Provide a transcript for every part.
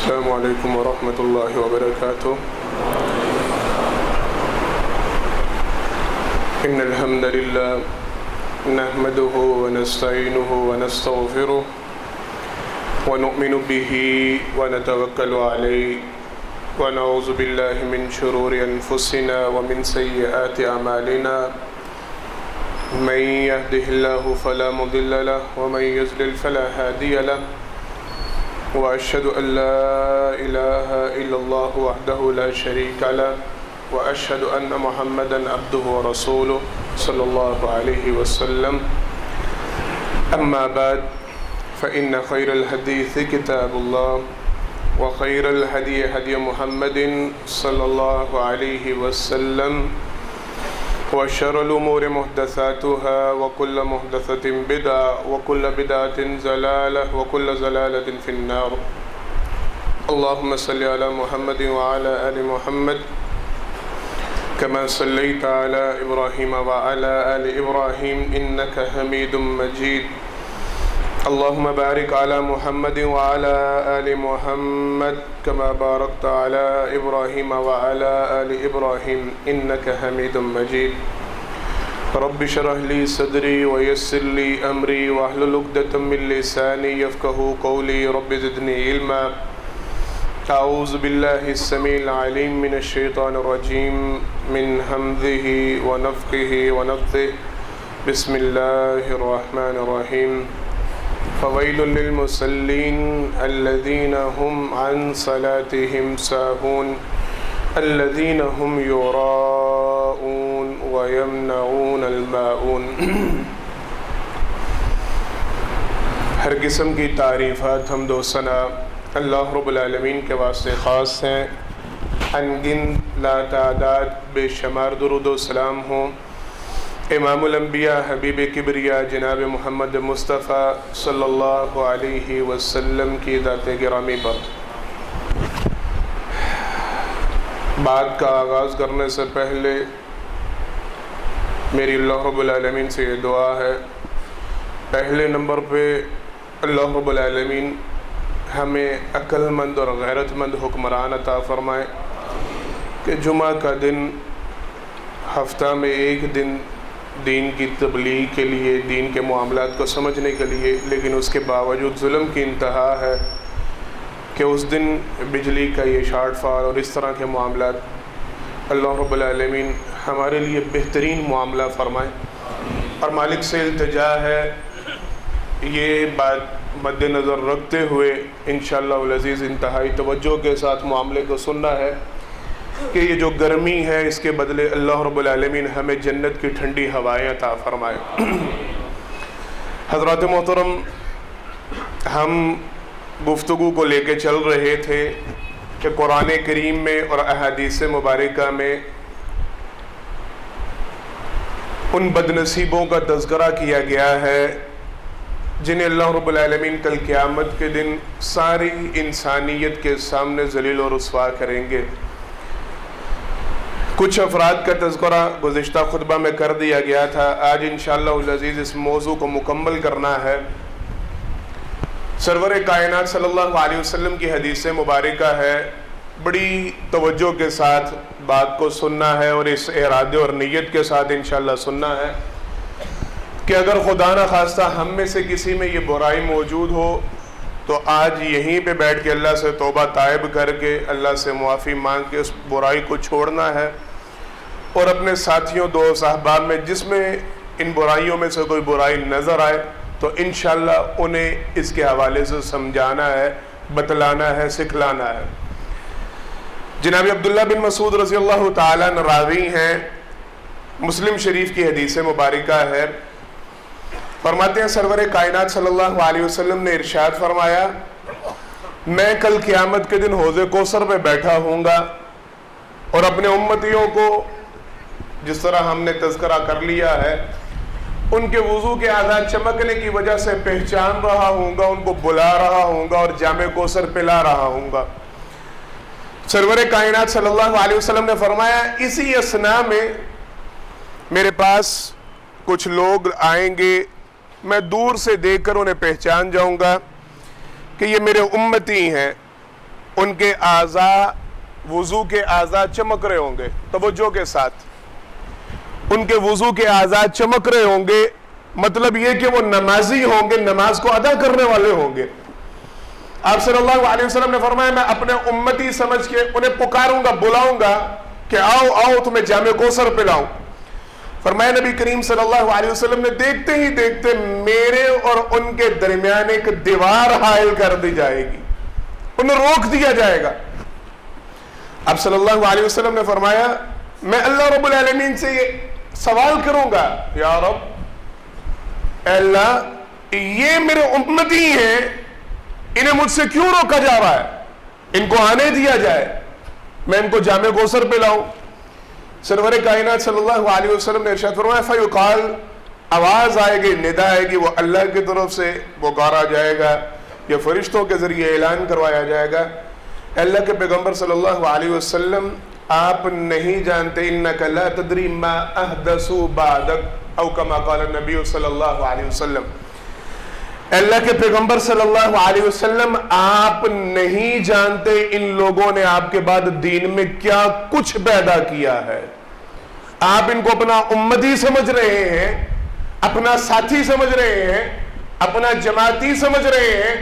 السلام علیکم ورحمۃ اللہ وبرکاتہ۔ ان الحمد للہ نحمده ونستعینه ونستغفره ونؤمن به ونتوکل علیہ ونعوذ باللہ من شرور انفسنا ومن سیئات اعمالنا من يهده الله فلا مضل له ومن يضلل فلا هادي له وأشهد أن لا إله إلا الله وحده لا شريك له وأشهد أن محمدًا عبده ورسوله صلى الله عليه وسلم. أما بعد فإن خير الحديث كتاب الله وخير الهدي هدي محمد صلى الله عليه وسلم وشر الأمور محدثاتها وكل محدثة بدعة وكل بدعة ضلالة وكل ضلالة في النار. اللهم صل على محمد وعلى آل محمد كما صليت على إبراهيم وعلى آل إبراهيم إنك حميد مجيد. اللهم بارك على محمد وعلى آل محمد كما باركت على إبراهيم وعلى آل إبراهيم إنك حميد مجيد. رب اشرح لي صدري ويسر لي أمري واحلل عقدة من لساني يفقهوا قولي. رب زدني علما. أعوذ بالله السميع العليم من الشيطان الرجيم من همزه ونفخه ونفثه. بسم الله الرحمن الرحيم. فويل للمصلين الذين هم عن صلاتهم ساهون الذين هم يراءون ويمنعون الماعون. ہر قسم کی تعریفات حمد و ثنا اللہ رب العالمین کے واسطے خاص ہیں. انگن لا تعداد بے شمار درود و سلام ہوں امام الانبیاء حبیب کبریا جناب محمد مصطفیٰ صلی اللہ علیہ وسلم کی ذات گرامی پر. بات کا آغاز کرنے سے پہلے میری اللہ رب العالمین سے یہ دعا ہے، پہلے نمبر پہ اللہ رب العالمین ہمیں عقل مند اور غیرت مند حکمران عطا فرمائے کہ جمعہ کا دن ہفتہ میں ایک دن دین کی تبلیغ کے لیے، دین کے معاملات کو سمجھنے کے لیے، لیکن اس کے باوجود ظلم کی انتہا ہے کہ اس دن بجلی کا یہ شارٹ فال اور اس طرح کے معاملات اللہ رب العالمین ہمارے لیے بہترین معاملہ فرمائے. اور مالک سے التجا ہے یہ بات مد نظر رکھتے ہوئے انشاءاللہ العزیز انتہائی توجہ کے ساتھ معاملے کو سننا ہے کہ یہ جو گرمی ہے اس کے بدلے اللہ رب العالمین ہمیں جنت کی ٹھنڈی ہوائیں عطا فرمائے. حضرات محترم، ہم گفتگو کو لے کے چل رہے تھے کہ قرآن کریم میں اور احادیث مبارکہ میں ان بدنصیبوں کا تذکرہ کیا گیا ہے جنہیں اللہ رب العالمین کل قیامت کے دن ساری انسانیت کے سامنے ذلیل و رسوا کریں گے. کچھ افراد کا تذکرہ گزشتہ خطبہ میں کر دیا گیا تھا. آج انشاءاللہ العزیز اس موضوع کو مکمل کرنا ہے. سرور کائنات صلی اللہ علیہ وسلم کی حدیث مبارکہ ہے، بڑی توجہ کے ساتھ بات کو سننا ہے اور اس ارادے اور نیت کے ساتھ انشاءاللہ سننا ہے کہ اگر خدا نہ خواستہ ہم میں سے کسی میں یہ برائی موجود ہو تو آج یہیں پہ بیٹھ کے اللہ سے توبہ طائب کر کے اللہ سے معافی مانگ کے اس برائی کو چھوڑنا ہے، اور اپنے ساتھیوں دوست احباب میں جس میں ان برائیوں میں سے کوئی برائی نظر آئے تو انشاءاللہ انہیں اس کے حوالے سے سمجھانا ہے، بتلانا ہے، سکھلانا ہے. جناب عبداللہ بن مسعود رضی اللہ تعالیٰ عنہ راوی ہیں، مسلم شریف کی حدیث مبارکہ ہے. فرماتے ہیں سرور کائنات صلی اللہ علیہ وسلم نے ارشاد فرمایا، میں کل قیامت کے دن حوض کوثر پہ بیٹھا ہوں گا اور اپنے امتیوں کو جس طرح ہم نے تذکرہ کر لیا ہے ان کے وضو کے اعضاء چمکنے کی وجہ سے پہچان رہا ہوں گا، ان کو بلا رہا ہوں گا اور جام کوثر پلا رہا ہوں گا. سرور کائنات صلی اللہ علیہ وسلم نے فرمایا اسی اثناء میں میرے پاس کچھ لوگ آئیں گے، میں دور سے دیکھ کر انہیں پہچان جاؤں گا کہ یہ میرے امتی ہیں. ان کے اعضاء وضو کے اعضاء چمک رہے ہوں گے، توجہ کے ساتھ ان کے وضو کے اعضاء چمک رہے ہوں گے، مطلب یہ کہ وہ نمازی ہوں گے، نماز کو ادا کرنے والے ہوں گے۔ آپ صلی اللہ علیہ وسلم نے فرمایا میں اپنے امتی سمجھ کے انہیں پکاروں گا، بلاؤں گا کہ آؤ آؤ تمہیں جام کوثر پلاؤں۔ فرمایا نبی کریم صلی اللہ علیہ وسلم نے دیکھتے ہی دیکھتے میرے اور ان کے درمیان ایک دیوار حائل کر دی جائے گی، انہیں روک دیا جائے گا۔ اب صلی اللہ علیہ وسلم نے فرمایا میں اللہ رب العالمین سے یہ سوال کروں گا، یا رب اے اللہ یہ میرے امتی ہیں، انہیں مجھ سے کیوں روکا جا رہا ہے، ان کو آنے دیا جائے، میں ان کو جام کوثر پلاؤں۔ سرور کائنات صلی اللہ علیہ وسلم نے ارشاد فرمایا فیقال، آواز آئے گی، ندا آئے گی، وہ اللہ کی طرف سے پکارا جائے گا یا فرشتوں کے ذریعے اعلان کروایا جائے گا، اللہ کے پیغمبر صلی اللہ علیہ وسلم آپ نہیں جانتے انک لا تدری ما احدثوا بعدک او کما قال النبی صلی اللہ علیہ وسلم، اللہ کے پیغمبر صلی اللہ علیہ وسلم آپ نہیں جانتے ان لوگوں نے آپ کے بعد دین میں کیا کچھ پیدا کیا ہے۔ آپ ان کو اپنا امتی سمجھ رہے ہیں، اپنا ساتھی سمجھ رہے ہیں، اپنا جماعتی سمجھ رہے ہیں،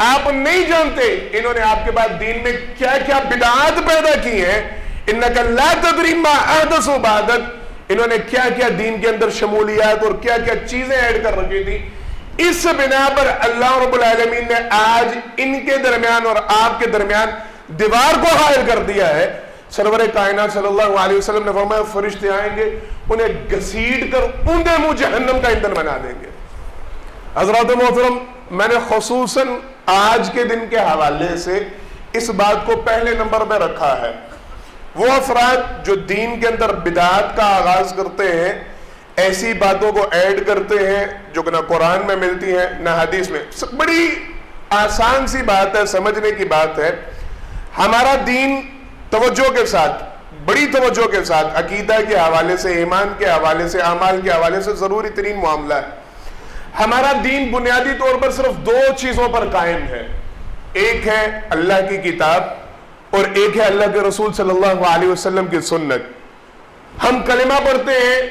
آپ نہیں جانتے انہوں نے آپ کے بعد دین میں کیا کیا بدعات پیدا کی ہیں، انک لا تدری ما احدثوا بعدک، انہوں نے کیا کیا دین کے اندر شمولیات اور کیا کیا چیزیں ایڈ کر رکھی تھی۔ اس بنا پر اللہ رب العالمین نے آج ان کے درمیان اور آپ کے درمیان دیوار کو حائل کر دیا ہے۔ سرور کائنات صلی اللہ علیہ وسلم نے فرمایا فرشتے آئیں گے، انہیں گھسیٹ کر اونڈے منہ جہنم کا ایندھن بنا دیں گے۔ حضرات محترم، میں نے خصوصاً آج کے دن کے حوالے سے اس بات کو پہلے نمبر میں رکھا ہے، وہ افراد جو دین کے اندر بدعات کا آغاز کرتے ہیں، ایسی باتوں کو ایڈ کرتے ہیں جو کہ نہ قرآن میں ملتی ہیں نہ حدیث میں۔ بڑی آسان سی بات ہے، سمجھنے کی بات ہے۔ ہمارا دین توجہ کے ساتھ، بڑی توجہ کے ساتھ عقیدہ کے حوالے سے، ایمان کے حوالے سے، اعمال کے حوالے سے ضروری ترین معاملہ ہے۔ ہمارا دین بنیادی طور پر صرف دو چیزوں پر قائم ہے، ایک ہے اللہ کی کتاب اور ایک ہے اللہ کے رسول صلی اللہ علیہ وسلم کی سنت۔ ہم کلمہ پڑھتے ہیں،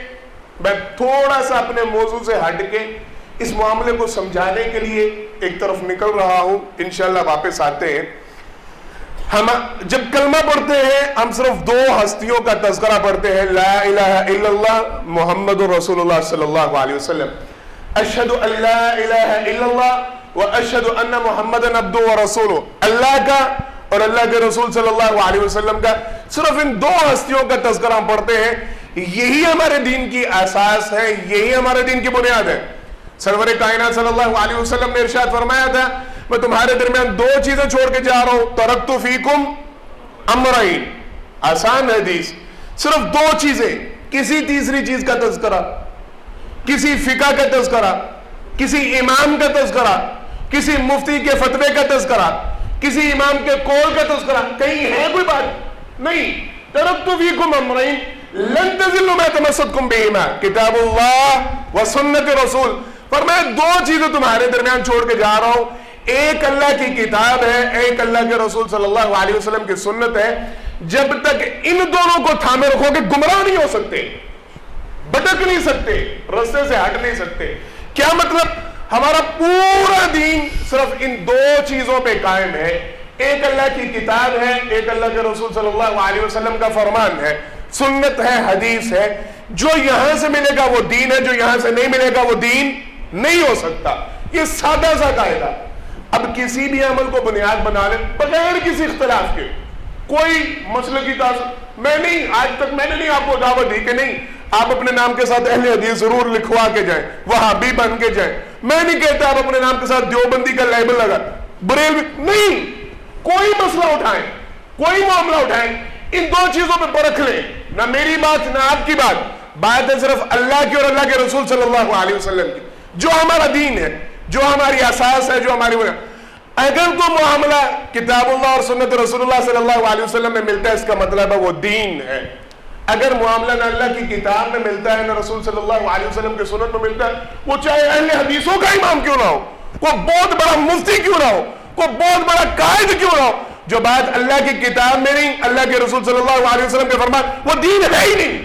میں تھوڑا سا اپنے موضوع سے ہٹ کے اس معاملے کو سمجھانے کے لیے ایک طرف نکل رہا ہوں، انشاءاللہ واپس آتے ہیں۔ ہم جب کلمہ پڑھتے ہیں ہم صرف دو ہستیوں کا تذکرہ پڑھتے ہیں، لا الہ الا اللہ محمد رسول اللہ صلی اللہ علیہ وسلم، اشہد ان لا الہ الا اللہ و اشہد ان محمد عبدہ و رسولہ، اللہ کا اور اللہ کے رسول صلی اللہ علیہ وسلم کا، صرف ان دو ہستیوں کا تذکرہ ہم پڑھتے ہیں۔ یہی ہمارے دین کی اساس ہے، یہی ہمارے دین کی بنیاد ہے۔ سرور کائنات صلی اللہ علیہ وسلم نے ارشاد فرمایا تھا میں تمہارے درمیان دو چیزیں چھوڑ کے جا رہا ہوں، ترکت فیکم امرین، آسان حدیث، صرف دو چیزیں، کسی تیسری چیز کا تذکرہ، کسی فقہ کا تذکرہ، کسی امام کا تذکرہ، کسی مفتی کے فتوے کا تذکرہ، کسی امام کے قول کا تذکرہ، کہیں ہے کوئی بات نہیں۔ ترکت فیکم امرین لن تضلوا ما تمسکتم بہما کتاب اللہ و سنت رسول، فرمایا دو چیزیں تمہارے درمیان چھوڑ کے جا رہا ہوں، ایک اللہ کی کتاب ہے، ایک اللہ کے رسول صلی اللہ علیہ وسلم کی سنت ہے۔ جب تک ان دونوں کو تھامے رکھو گے گمراہ نہیں ہو سکتے، بھٹک نہیں سکتے، رستے سے ہٹ نہیں سکتے۔ کیا مطلب؟ ہمارا پورا دین صرف ان دو چیزوں پہ قائم ہے، ایک اللہ کی کتاب ہے، ایک اللہ کے رسول صلی اللہ علیہ وسلم کا فرمان ہے، سنت ہے، حدیث ہے۔ جو یہاں سے ملے گا وہ دین ہے، جو یہاں سے نہیں ملے گا وہ دین نہیں ہو سکتا۔ یہ سادہ سا قاعدہ۔ اب کسی بھی عمل کو بنیاد بنا لیں بغیر کسی اختلاف کے، کوئی مسئلے کی میں نہیں، آج تک میں نے نہیں آپ کو دعوت دی کہ نہیں آپ اپنے نام کے ساتھ اہل حدیث ضرور لکھوا کے جائیں، وہابی بن کے جائیں، میں نہیں کہتا آپ اپنے نام کے ساتھ دیوبندی کا لیبل لگا، بریلوی نہیں، کوئی مسئلہ اٹھائیں، کوئی معاملہ اٹھائیں، ان دو چیزوں پہ پرکھ لیں، نہ میری بات نہ آپ کی بات ہے صرف اللہ کی اور اللہ کے رسول صلی اللہ علیہ وسلم کی، جو ہمارا دین ہے، جو ہماری اساس ہے، جو ہماری اگر تو معاملہ کتاب اللہ اور سنت رسول اللہ صلی اللہ علیہ وسلم میں ملتا ہے اس کا مطلب ہے وہ دین ہے۔ اگر معاملہ نہ اللہ کی کتاب میں ملتا ہے نہ رسول صلی اللہ علیہ وسلم کے سنت میں ملتا ہے، وہ چاہے اہل حدیثوں کا امام کیوں نہ ہو، کوئی بہت بڑا مفتی کیوں نہ ہو، کوئی بہت بڑا قائد کیوں نہ ہو، جو بات اللہ کی کتاب میں نہیں، اللہ کے رسول صلی اللہ علیہ وسلم کے فرمان، وہ دین ہے ہی نہیں۔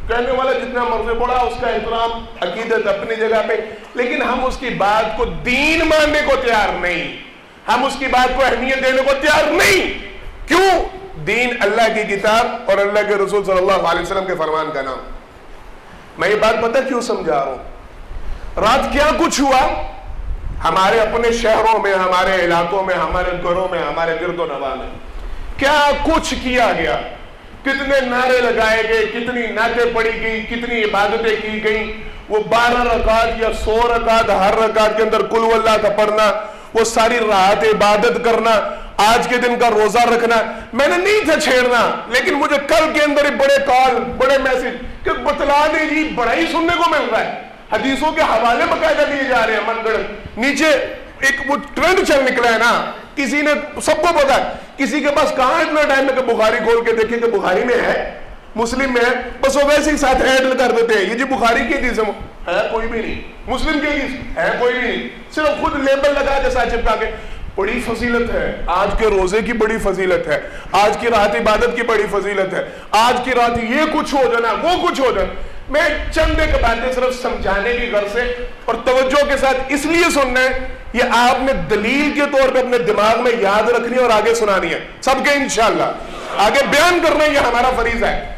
کہنے والا جتنا مرضی پڑا، اس کا احترام، عقیدت اپنی جگہ پہ، لیکن ہم اس کی بات کو دین ماننے کو تیار نہیں، ہم اس کی بات کو اہمیت دینے کو تیار نہیں۔ کیوں؟ دین اللہ کی کتاب اور اللہ کے رسول صلی اللہ علیہ وسلم کے فرمان کا نام۔ میں یہ بات پتہ کیوں سمجھا رہا ہوں؟ رات کیا کچھ ہوا ہمارے اپنے شہروں میں، ہمارے علاقوں میں، ہمارے گھروں میں، ہمارے گرد و نواح میں، کیا کچھ کیا گیا، کتنے نعرے لگائے گئے، کتنی نعتیں پڑھی گئی، کتنی عبادتیں کی گئیں، وہ 12 رکعت یا 100 رکعت، ہر رکعت کے اندر قل ہو اللہ کا پڑھنا، وہ ساری رات عبادت کرنا، آج کے دن کا روزہ رکھنا۔ میں نے نہیں تھا چھیڑنا، لیکن مجھے کل کے اندر بڑے کال، بڑے میسج کہ بتلا دے جی، بڑا ہی سننے کو مل رہا ہے، حدیثوں کے حوالے باقاعدہ دیے جا رہے ہیں من گڑت۔ نیچے ایک وہ ٹرینڈ چل نکلا ہے نا، کسی نے، سب کو پتا ہے، کسی کے پاس کہاں اتنا ٹائم ہے کہ بخاری کھول کے دیکھیں کہ بخاری میں ہے، مسلم میں ہے، بس وہ ویسے ہی ساتھ ایڈ کر دیتے ہیں، یہ جی بخاری کی حدیث ہے کوئی بھی نہیں، مسلم کی حدیث ہے کوئی بھی نہیں، صرف خود لیبل لگا کے ساتھ چپکا کے۔ بڑی فضیلت ہے آج کے روزے کی، بڑی فضیلت ہے آج کی رات عبادت کی، بڑی فضیلت ہے آج کی رات، یہ کچھ ہو جانا، وہ کچھ ہو جانا۔ میں چند ایک باتیں صرف سمجھانے کی غرض سے اور توجہ کے ساتھ اس لیے سننا ہے، یہ آپ نے دلیل کے طور پہ اپنے دماغ میں یاد رکھنی ہے اور آگے سنانی ہے سب کے، انشاءاللہ آگے بیان کرنا، یہ ہمارا فریضہ ہے۔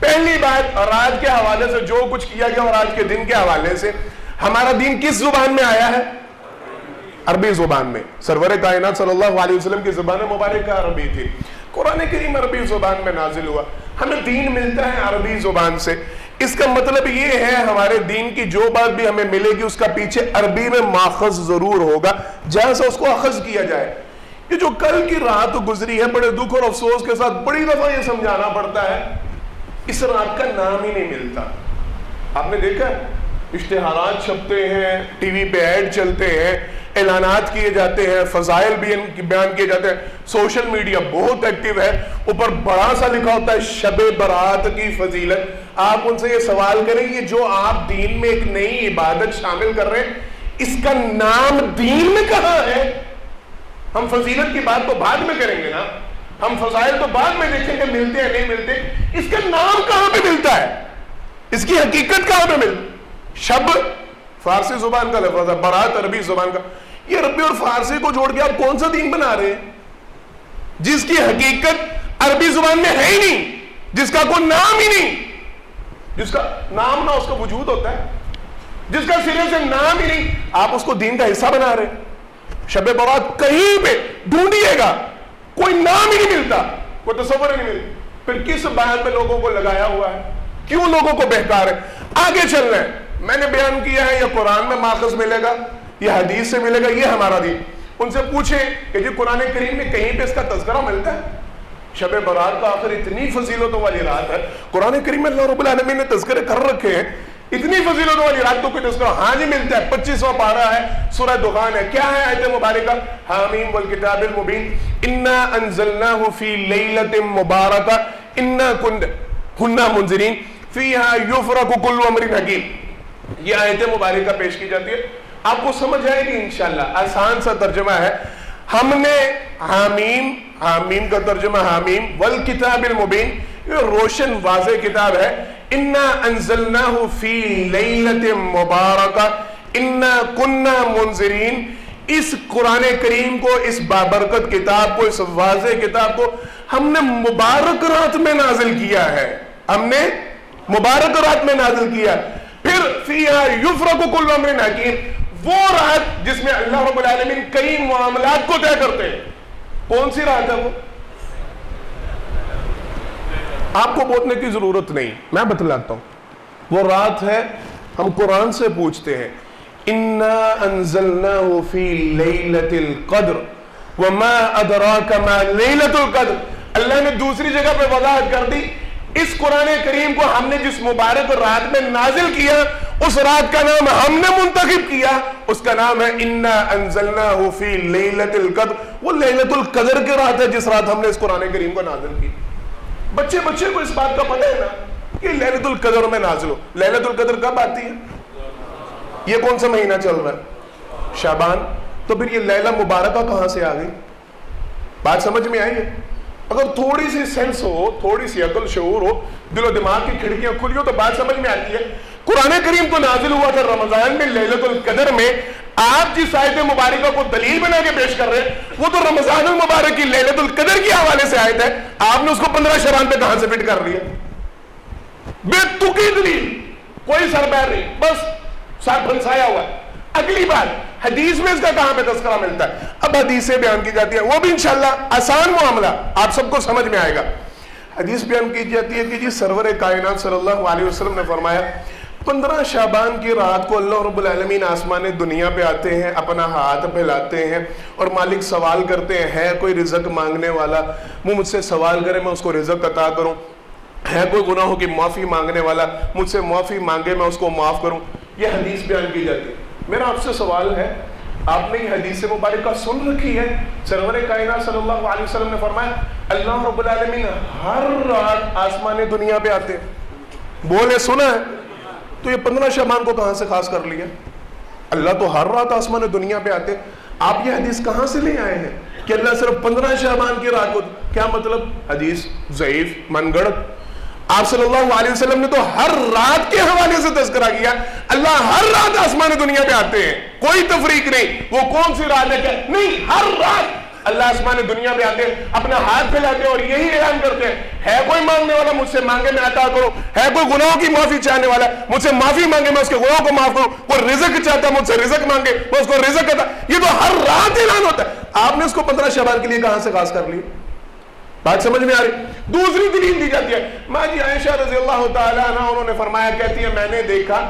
پہلی بات، اور آج کے حوالے سے جو کچھ کیا گیا اور آج کے دن کے حوالے سے، ہمارا دین کس زبان میں آیا ہے؟ عربی زبان میں۔ سرور کائنات صلی اللہ علیہ وسلم کی زبان مبارکہ عربی تھی، قرآن کریم عربی زبان میں نازل ہوا، ہمیں دین ملتا ہے عربی زبان سے۔ اس کا مطلب یہ ہے ہمارے دین کی جو بات بھی ہمیں ملے گی اس کا پیچھے عربی میں ماخذ ضرور ہوگا جہاں سے اس کو اخذ کیا جائے۔ یہ جو کل کی رات گزری ہے، بڑے دکھ اور افسوس کے ساتھ بڑی دفعہ یہ سمجھانا پڑتا ہے، اس رات کا نام ہی نہیں ملتا۔ آپ نے دیکھا ہے اشتہارات چھپتے ہیں، ٹی وی پہ ایڈ چلتے ہیں، اعلانات کیے جاتے ہیں، فضائل بھی بیان کیے جاتے ہیں، سوشل میڈیا بہت ایکٹیو ہے، اوپر بڑا سا لکھا ہوتا ہے شب برات کی فضیلت۔ آپ ان سے یہ سوال کریں، یہ جو آپ دین میں ایک نئی عبادت شامل کر رہے ہیں، اس کا نام دین میں کہاں ہے؟ ہم فضیلت کی بات تو بعد میں کریں گے نا، ہم فضائل تو بعد میں دیکھیں گے ملتے ہیں نہیں ملتے، اس کا نام کہاں پہ ملتا ہے، اس کی حقیقت کہاں پہ ملتی؟ شب فارسی زبان کا لفظ ہے، برات عربی زبان کا، یہ عربی اور فارسی کو جوڑ کے آپ کون سا دین بنا رہے ہیں جس کی حقیقت عربی زبان میں ہے ہی نہیں، جس کا کوئی نام ہی نہیں، جس کا نام نہ اس کا وجود ہوتا ہے، جس کا سرے سے نام ہی نہیں، آپ اس کو دین کا حصہ بنا رہے ہیں۔ شب برات کہیں پہ ڈھونڈیے گا کوئی نام ہی نہیں ملتا، کوئی تصور ہی نہیں ملتا، پھر کس بات میں لوگوں کو لگایا ہوا ہے، کیوں لوگوں کو بہکار ہے؟ آگے چل رہے ہیں، میں نے بیان کیا ہے، یہ قرآن میں ماخذ ملے گا، یہ حدیث سے ملے گا، یہ ہمارا دین۔ ان سے پوچھیں کہ جی قرآن کریم میں کہیں پہ اس کا تذکرہ ملتا ہے؟ شب برات کا آخر اتنی فضیلتوں والی رات ہے، قرآن کریم میں اللہ رب العالمین نے تذکرے کر رکھے ہیں، اتنی فضیلتوں والی رات تو کوئی تذکرہ ہاں جی ملتا ہے۔ 25واں پارہ ہے، سورہ دخان ہے، کیا ہے آیت مبارکہ؟ حامیم والکتاب المبین انا انزلناہ فی لیلۃ مبارکہ انا کنا منذرین فیہا یفرق کل امر حکیم۔ یہ آیت مبارکہ پیش کی جاتی ہے، آپ کو سمجھ آئے گی انشاءاللہ، آسان سا ترجمہ ہے۔ ہم نے حامیم کا ترجمہ حامیم والکتاب المبین، یہ روشن واضح کتاب ہے، انا انزلناہ فی لیلۃ مبارکہ انا کنا منذرین، اس قرآن کریم کو، اس بابرکت کتاب کو، اس واضح کتاب کو ہم نے مبارک رات میں نازل کیا ہے، ہم نے مبارک رات میں نازل کیا۔ پھر فیہا یفرق کل امر حکیم، وہ رات جس میں اللہ رب العالمین کئی معاملات کو طے کرتے ہیں۔ کون سی رات ہے وہ؟ آپ کو بولنے کی ضرورت نہیں، میں بتلاتا ہوں۔ وہ رات ہے، ہم قرآن سے پوچھتے ہیں، انا انزلناہ فی لیلۃ القدر وما ادراک ما لیلۃ القدر۔ اللہ نے دوسری جگہ پہ وضاحت کر دی، اس قرآن کریم کو ہم نے جس مبارک رات میں نازل کیا، اس رات کا نام ہم نے منتخب کیا، اس کا نام ہے انا انزلناہ فی لیلۃ القدر۔ وہ لیلۃ القدر کی رات ہے جس رات ہم نے اس قرآن کریم کو نازل کی۔ بچے کو اس بات کا پتہ ہے نا کہ لیلۃ القدر میں نازل ہو۔ لیلۃ القدر کب آتی ہے؟ یہ کون سا مہینہ چل رہا ہے؟ شعبان۔ تو پھر یہ لیلہ مبارکہ کہاں سے آ گئی؟ بات سمجھ میں آئی ہے؟ اگر تھوڑی سی سینس ہو، تھوڑی سی عقل شعور ہو، دل و دماغ کی کھڑکیاں کھلی ہو تو بات سمجھ میں آتی ہے۔ قرآن کریم تو نازل ہوا تھا رمضان میں لیلۃ القدر میں، آپ جس آیت مبارکہ کو دلیل بنا کے پیش کر رہے ہیں وہ تو رمضان المبارک کی لیلۃ القدر کے حوالے سے آیت ہے، آپ نے اس کو 15 شعبان پہ کہاں سے فٹ کر لیا؟ بے تکی دلیل، کوئی سر پیر نہیں، بس سر پھنسایا ہوا ہے۔ اگلی بات، حدیث میں اس کا کہاں پہ تذکرہ ملتا ہے؟ اب حدیثیں بیان کی جاتی ہیں، وہ بھی انشاءاللہ آسان معاملہ آپ سب کو سمجھ میں آئے گا۔ حدیث بیان کی جاتی ہے کہ جی سرور کائنات صلی اللہ علیہ وسلم نے فرمایا 15 شعبان کی رات کو اللہ رب العالمین آسمان دنیا پہ آتے ہیں، اپنا ہاتھ پھیلاتے ہیں اور مالک سوال کرتے ہیں، ہے کوئی رزق مانگنے والا؟ وہ مجھ سے سوال کرے میں اس کو رزق عطا کروں۔ ہے کوئی گناہوں کی معافی مانگنے والا؟ مجھ سے معافی مانگے میں اس کو معاف کروں۔ یہ حدیث بیان کی جاتی ہے۔ میرا آپ سے سوال ہے، آپ نے یہ حدیث مبارکہ سن رکھی ہے؟ سرور کائنات صلی اللہ علیہ وسلم نے فرمایا اللہ رب العالمین ہر رات آسمان دنیا پہ آتے ہیں۔ بولے سنا ہے؟ تو یہ 15 شعبان کو کہاں سے خاص کر لیا؟ اللہ تو ہر رات آسمان دنیا پہ آتے ہیں، آپ یہ حدیث کہاں سے لے آئے ہیں کہ اللہ صرف 15 شعبان کی رات کو؟ کیا مطلب؟ حدیث ضعیف، من گڑت۔ آپ صلی اللہ علیہ وسلم نے تو ہر رات کے حوالے سے تذکرہ کیا، اللہ ہر رات آسمان دنیا پہ آتے ہیں، کوئی تفریق نہیں۔ وہ کون سی رات ہے کیا نہیں، ہر رات اللہ آسمان دنیا پہ آتے ہیں، اپنا ہاتھ پھیلاتے ہیں اور یہی اعلان کرتے ہیں، ہے کوئی مانگنے والا مجھ سے مانگے میں عطا کروں، ہے کوئی گناہوں کی معافی چاہنے والا مجھ سے معافی مانگے میں اس کے گناہوں کو معاف کروں، کوئی رزق چاہتا ہے مجھ سے رزق مانگے میں اس کو رزق عطا۔ یہ تو ہر رات اعلان ہوتا ہے، آپ نے اس کو 15 شعبان کے لیے کہاں سے خاص کر لی؟ بات سمجھ میں آ رہی؟ دوسری دلیل دی جاتی ہے، ماں جی عائشہ رضی اللہ تعالیٰ عنہ انہوں نے فرمایا، کہتی ہے میں نے دیکھا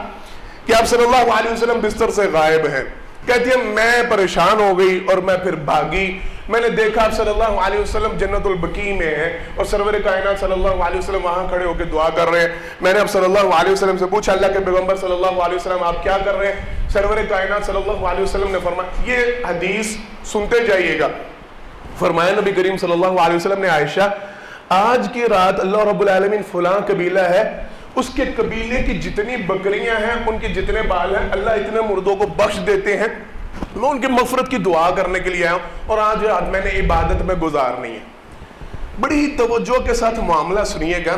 کہ آپ صلی اللہ علیہ وسلم بستر سے غائب ہیں، کہتی ہے میں پریشان ہو گئی اور میں پھر بھاگی، میں نے دیکھا آپ صلی اللہ علیہ وسلم جنت البقیع میں ہیں اور سرور کائنات صلی اللہ علیہ وسلم وہاں کھڑے ہو کے دعا کر رہے ہیں۔ میں نے اب صلی اللہ علیہ وسلم سے پوچھا اللہ کے پیغمبر صلی اللہ علیہ وسلم آپ کیا کر رہے ہیں؟ سرور کائنات صلی اللہ علیہ وسلم نے فرمایا، یہ حدیث سنتے جائیے گا، فرمایا نبی کریم صلی اللہ علیہ وسلم نے عائشہ آج کی رات اللہ رب العالمین فلاں قبیلہ ہے، اس کے قبیلے کی جتنی بکریاں ہیں ان کے جتنے بال ہیں اللہ اتنے مردوں کو بخش دیتے ہیں، میں ان کی مغفرت کی دعا کرنے کے لیے آیا ہوں اور آج رات میں نے عبادت میں گزارنی ہے۔ بڑی توجہ کے ساتھ معاملہ سنیے گا،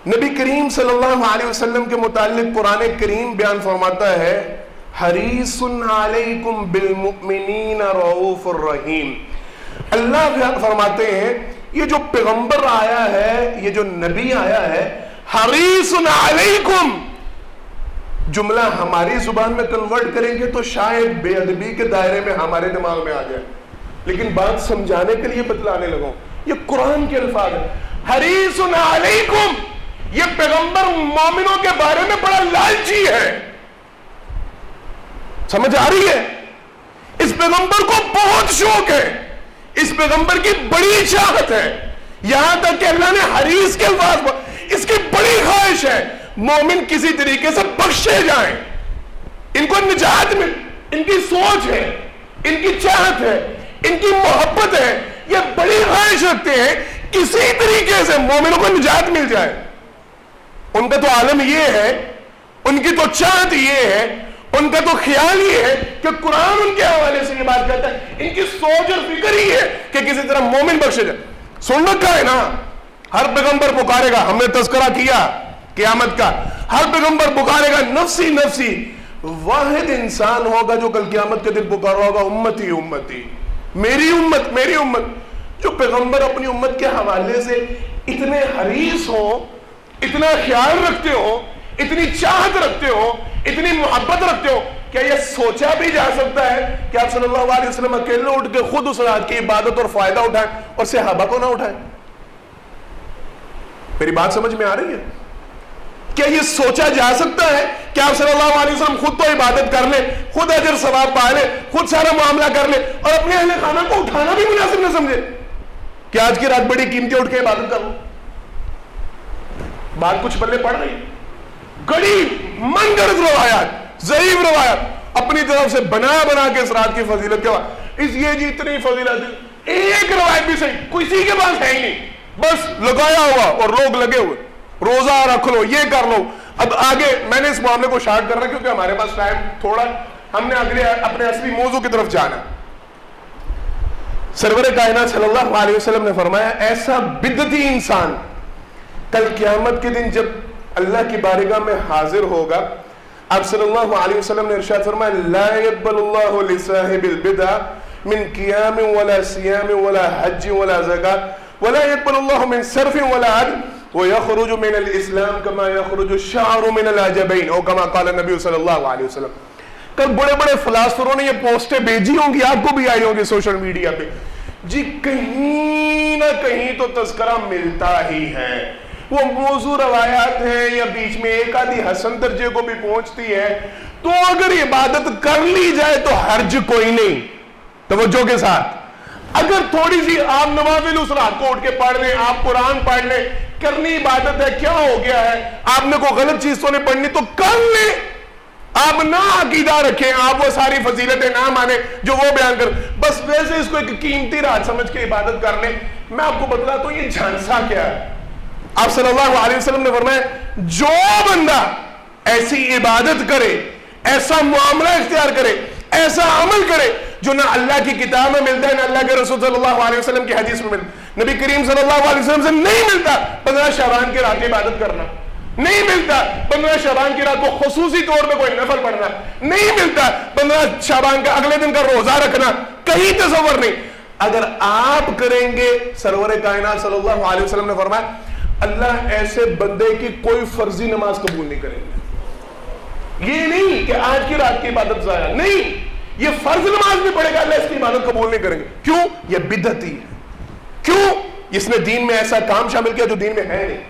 نبی کریم صلی اللہ علیہ وسلم کے متعلق قرآن کریم بیان فرماتا ہے حریص علیکم بالمؤمنین رؤوف الرحیم۔ اللہ بیان فرماتے ہیں یہ جو پیغمبر آیا ہے، یہ جو نبی آیا ہے، حریص علیکم، جملہ ہماری زبان میں کنورٹ کریں گے تو شاید بے ادبی کے دائرے میں ہمارے دماغ میں آ جائے، لیکن بات سمجھانے کے لیے بتلانے لگوں، یہ قرآن کے الفاظ ہیں۔ حریص علیکم، یہ پیغمبر مومنوں کے بارے میں بڑا لالچی ہے، سمجھ آ رہی ہے؟ اس پیغمبر کو بہت شوق ہے، اس پیغمبر کی بڑی چاہت ہے، یہاں تک کہ اللہ نے حریص کے الفاظ اس کی بڑی خواہش ہے مومن کسی طریقے سے بخشے جائیں، ان کو نجات مل، ان کی سوچ ہے، ان کی چاہت ہے، ان کی محبت ہے، یہ بڑی خواہش رکھتے ہیں کسی طریقے سے مومنوں کو نجات مل جائے۔ ان کا تو عالم یہ ہے، ان کی تو چاہت یہ ہے، ان کا تو خیال یہ ہے کہ قرآن ان کے حوالے سے یہ بات کہتا ہے، ان کی سوچ اور فکر ہی ہے کہ کسی طرح مومن بخشے جائے۔ سن رکھا ہے نا، ہر پیغمبر پکارے گا، ہم نے تذکرہ کیا قیامت کا، ہر پیغمبر پکارے گا نفسی نفسی، واحد انسان ہوگا جو کل قیامت کے دن پکار رہا ہوگا امتی امتی، میری امت میری امت۔ جو پیغمبر اپنی امت کے حوالے سے اتنے حریص ہوں، اتنا خیال رکھتے ہو، اتنی چاہت رکھتے ہو، اتنی محبت رکھتے ہو، کیا یہ سوچا بھی جا سکتا ہے کہ آپ صلی اللہ علیہ وسلم اکیلے اٹھ کے خود اس رات کی عبادت اور فائدہ اٹھائیں اور صحابہ کو نہ اٹھائیں؟ میری بات سمجھ میں آ رہی ہے؟ کیا یہ سوچا جا سکتا ہے کہ آپ صلی اللہ علیہ وسلم خود تو عبادت کر لیں، خود اجر ثواب پا لیں، خود سارا معاملہ کر لیں اور اپنے اہل خانہ کو اٹھانا بھی مناسب نہ سمجھے کہ آج کی رات بڑی قیمتی اٹھ کے عبادت کر لوں؟ بات کچھ پلے پڑ رہی، گڑی من گڑت روایات، ضعیف روایات اپنی طرف سے بنا بنا کے اس رات کی فضیلت کے بعد اس یہ جی اتنی فضیلت، ایک روایت بھی صحیح کسی کے پاس ہے ہی نہیں، بس لگایا ہوا اور لوگ لگے ہوئے، روزہ رکھ لو، یہ کر لو۔ اب آگے میں نے اس معاملے کو شارٹ کرنا کیونکہ ہمارے پاس ٹائم تھوڑا، ہم نے اگلے اپنے اصلی موضوع کی طرف جانا۔ سرور کائنات صلی اللہ علیہ وسلم نے فرمایا ایسا بدعتی انسان کل قیامت کے دن جب اللہ کی بارگاہ میں حاضر ہوگا، آپ صلی اللہ علیہ وسلم نے ارشاد فرمایا لا يقبل اللہ لصاحب البدع من قیام ولا صیام ولا حج ولا زکاة ولا يقبل اللہ من صرف ولا عدل ويخرج من الاسلام كما يخرج الشعر من العجبین او کما قال النبی صلی اللہ علیہ وسلم۔ کل بڑے بڑے فلاسفروں نے یہ پوسٹیں بھیجی ہوں گی، آپ کو بھی آئی ہوں گی سوشل میڈیا پہ، جی کہیں نہ کہیں تو تذکرہ ملتا ہی ہے، وہ موضوع روایات ہیں یا بیچ میں ایک آدھی حسن درجے کو بھی پہنچتی ہے، تو اگر عبادت کر لی جائے تو حرج کوئی نہیں۔ توجہ کے ساتھ اگر تھوڑی سی آپ نوافل اس رات کو اٹھ کے پڑھ لیں، آپ قرآن پڑھ لیں، کرنی عبادت ہے، کیا ہو گیا ہے؟ آپ نے کوئی غلط چیز تو نہیں پڑھنی تو کر لیں، آپ نہ عقیدہ رکھیں، آپ وہ ساری فضیلتیں نہ مانیں جو وہ بیان کر، بس ویسے اس کو ایک قیمتی رات سمجھ کے عبادت کر لیں۔ میں آپ کو بتلاتا ہوں یہ جھانسا کیا ہے۔ آپ صلی اللہ علیہ وسلم نے فرمایا جو بندہ ایسی عبادت کرے، ایسا معاملہ اختیار کرے، ایسا عمل کرے جو نہ اللہ کی کتاب میں ملتا ہے نہ اللہ کے رسول صلی اللہ علیہ وسلم کی حدیث میں ملتا ہے، نبی کریم صلی اللہ علیہ وسلم سے نہیں ملتا 15 شعبان کی رات کی عبادت کرنا، نہیں ملتا 15 شعبان کی رات کو خصوصی طور پہ کوئی نفل پڑھنا، نہیں ملتا 15 شعبان کا اگلے دن کا روزہ رکھنا، کہیں تصور نہیں۔ اگر آپ کریں گے، سرور کائنات صلی اللہ علیہ وسلم نے فرمایا اللہ ایسے بندے کی کوئی فرضی نماز قبول نہیں کریں گے۔ یہ نہیں کہ آج کی رات کی عبادت ضائع، نہیں، یہ فرض نماز بھی پڑھے گا اللہ اس کی عبادت قبول نہیں کریں گے۔ کیوں؟ یہ بدعتی ہے۔ کیوں؟ اس نے دین میں ایسا کام شامل کیا جو دین میں ہے نہیں،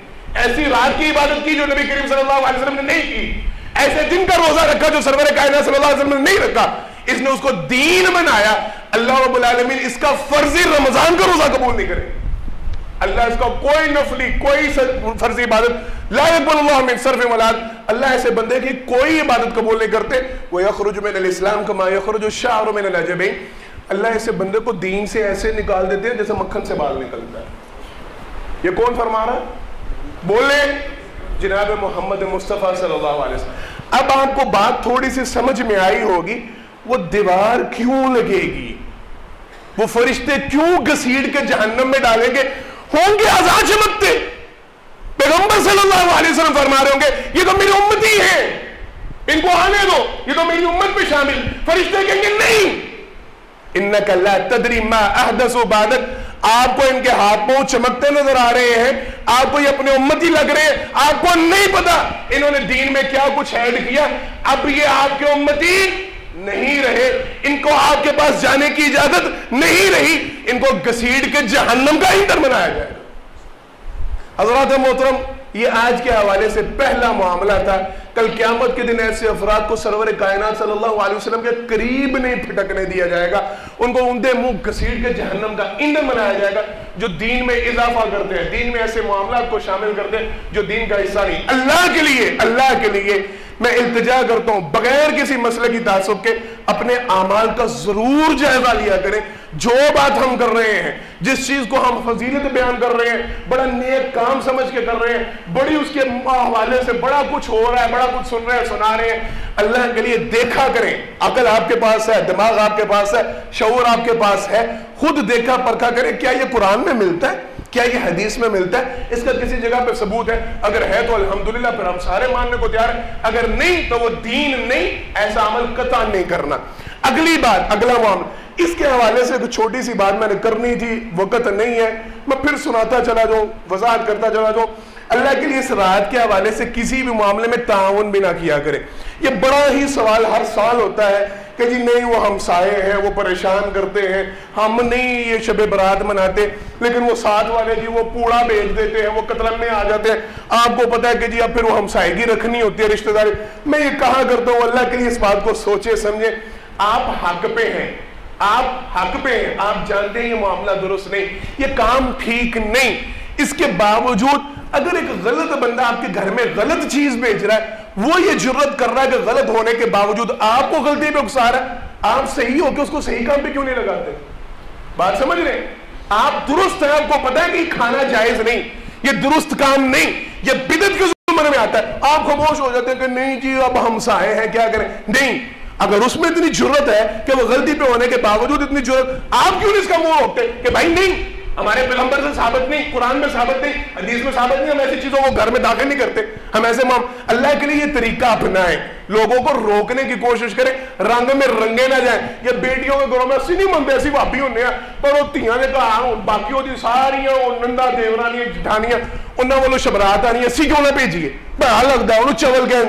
ایسی رات کی عبادت کی جو نبی کریم صلی اللہ علیہ وسلم نے نہیں کی، ایسے دن کا روزہ رکھا جو سرور کائنات صلی اللہ علیہ وسلم نے نہیں رکھا، اس نے اس کو دین بنایا۔ اللہ رب العالمین اس کا فرضی رمضان کا روزہ قبول نہیں کرے، اللہ اس کا کوئی نفلی کوئی فرضی عبادت لا يقبل اللہ من صرف ولا عدل، اللہ ایسے بندے کی کوئی عبادت قبول نہیں کرتے۔ وَيَخْرُجُ مِنَ الْإِسْلَامِ كَمَا يَخْرُجُ الشَّعْرُ مِنَ الْعَجَبَيْنِ، اللہ ایسے بندے کو دین سے ایسے نکال دیتے ہیں جیسے مکھن سے بال نکلتا ہے۔ یہ کون فرما رہا ہے؟ بولیں جناب محمد مصطفیٰ صلی اللہ علیہ وسلم۔ اب آپ کو بات تھوڑی سی سمجھ میں آئی ہوگی، وہ دیوار کیوں لگے گی، وہ فرشتے کیوں گھسیڑ کے جہنم میں ڈالیں گے، ہوں گے آزاد چمکتے، پیغمبر صلی اللہ علیہ وسلم فرما رہے ہوں گے یہ تو میری امتی ہیں، ان کو آنے دو، یہ تو میری امت میں شامل۔ فرشتے کہیں گے نہیں، اِنَّكَ لَا تَدْرِي مَا أَحْدَثُوا بَعْدَكَ، آپ کو ان کے ہاتھ پاؤں چمکتے نظر آ رہے ہیں، آپ کو یہ اپنے امتی لگ رہے ہیں، آپ کو نہیں پتا انہوں نے دین میں کیا کچھ ایڈ کیا، اب یہ آپ کے امتی نہیں رہے، ان کو آپ کے پاس جانے کی اجازت نہیں رہی، ان کو گھسیڑ کے جہنم کا ایندھن بنایا جائے گا۔ حضرات محترم، یہ آج کے حوالے سے پہلا معاملہ تھا۔ کل قیامت کے دن ایسے افراد کو سرور کائنات صلی اللہ علیہ وسلم کے قریب نہیں پھٹکنے دیا جائے گا، ان کو اندھے منہ گھسیڑ کے جہنم کا ایندھن بنایا جائے گا، جو دین میں اضافہ کرتے ہیں، دین میں ایسے معاملات کو شامل کرتے ہیں جو دین کا حصہ نہیں۔ اللہ کے لیے میں التجا کرتا ہوں بغیر کسی مسئلے کی تعصب کے اپنے اعمال کا ضرور جائزہ لیا کریں۔ جو بات ہم کر رہے ہیں، جس چیز کو ہم فضیلت بیان کر رہے ہیں، بڑا نیک کام سمجھ کے کر رہے ہیں، بڑی اس کے حوالے سے بڑا کچھ ہو رہا ہے، بڑا کچھ سن رہے ہیں، سنا رہے ہیں، اللہ کے لیے دیکھا کریں۔ عقل آپ کے پاس ہے، دماغ آپ کے پاس ہے، شعور آپ کے پاس ہے، خود دیکھا پرکھا کریں کیا یہ قرآن میں ملتا ہے، کیا یہ حدیث میں ملتا ہے، اس کا کسی جگہ پہ ثبوت ہے، اگر ہے تو الحمدللہ پھر ہم سارے ماننے کو تیار ہیں، اگر نہیں تو وہ دین نہیں، ایسا عمل قطعا نہیں کرنا۔ اگلی بات، اگلا معاملہ، اس کے حوالے سے ایک چھوٹی سی بات میں نے کرنی تھی، وقت نہیں ہے، میں پھر سناتا چلا جاؤں، وضاحت کرتا چلا جاؤں۔ اللہ کے لیے اس رات کے حوالے سے کسی بھی معاملے میں تعاون بھی نہ کیا کرے۔ یہ بڑا ہی سوال ہر سال ہوتا ہے کہ جی نہیں وہ ہمسائے ہیں، وہ پریشان کرتے ہیں، ہم نہیں یہ شب برات مناتے، لیکن وہ ساتھ والے جی وہ پوڑا بیچ دیتے ہیں، وہ قتل میں آ جاتے ہیں، آپ کو پتا ہے کہ جی اب پھر وہ ہمسائیگی رکھنی ہوتی ہے، رشتہ داری۔ میں یہ کہا کرتا ہوں اللہ کے لیے اس بات کو سوچے سمجھے، آپ حق پہ ہیں، آپ حق پہ ہیں، آپ جانتے ہیں یہ معاملہ درست نہیں، یہ کام ٹھیک نہیں، اس کے باوجود اگر ایک غلط بندہ آپ کے گھر میں غلط چیز بھیج رہا ہے، وہ یہ جرت کر رہا ہے کہ غلط ہونے کے باوجود آپ کو غلطی پہ اکسا رہا ہے، آپ صحیح ہو کے اس کو صحیح کام پہ کیوں نہیں لگاتے؟ بات سمجھ رہے ہیں؟ آپ درست ہیں، آپ کو پتا ہے کہ کھانا جائز نہیں، یہ درست کام نہیں، یہ بدعت کے زمرے میں آتا ہے، آپ خاموش ہو جاتے ہیں کہ نہیں جی اب ہمسائے ہیں کیا کریں، نہیں، اگر اس میں اتنی جرت ہے کہ وہ غلطی پہ ہونے کے باوجود اتنی جرت، آپ کیوں نہیں اس کا منہ روکتے کہ بھائی نہیں، ہمارے پیغمبر سے ثابت نہیں، قرآن میں ثابت نہیں، حدیث میں ثابت نہیں، ہم ایسی چیزوں کو گھر میں داخل نہیں کرتے، ہم ایسے اللہ کے لیے یہ طریقہ اپنائیں، لوگوں کو روکنے کی کوشش کریں، رنگ میں رنگے نہ جائیں۔ یہ بیٹیوں کے گھروں میں اسی نہیں منتے، ایسی بھابی ہونے ہیں، پر وہ تیاں نے کہا باقی ہوتی ساریاں نندا دیورانیاں جٹھانیاں انہوں والوں شبرات آنی اسی کیوں نہ بھیجیے، بڑا لگتا ہے انہوں چول گئے،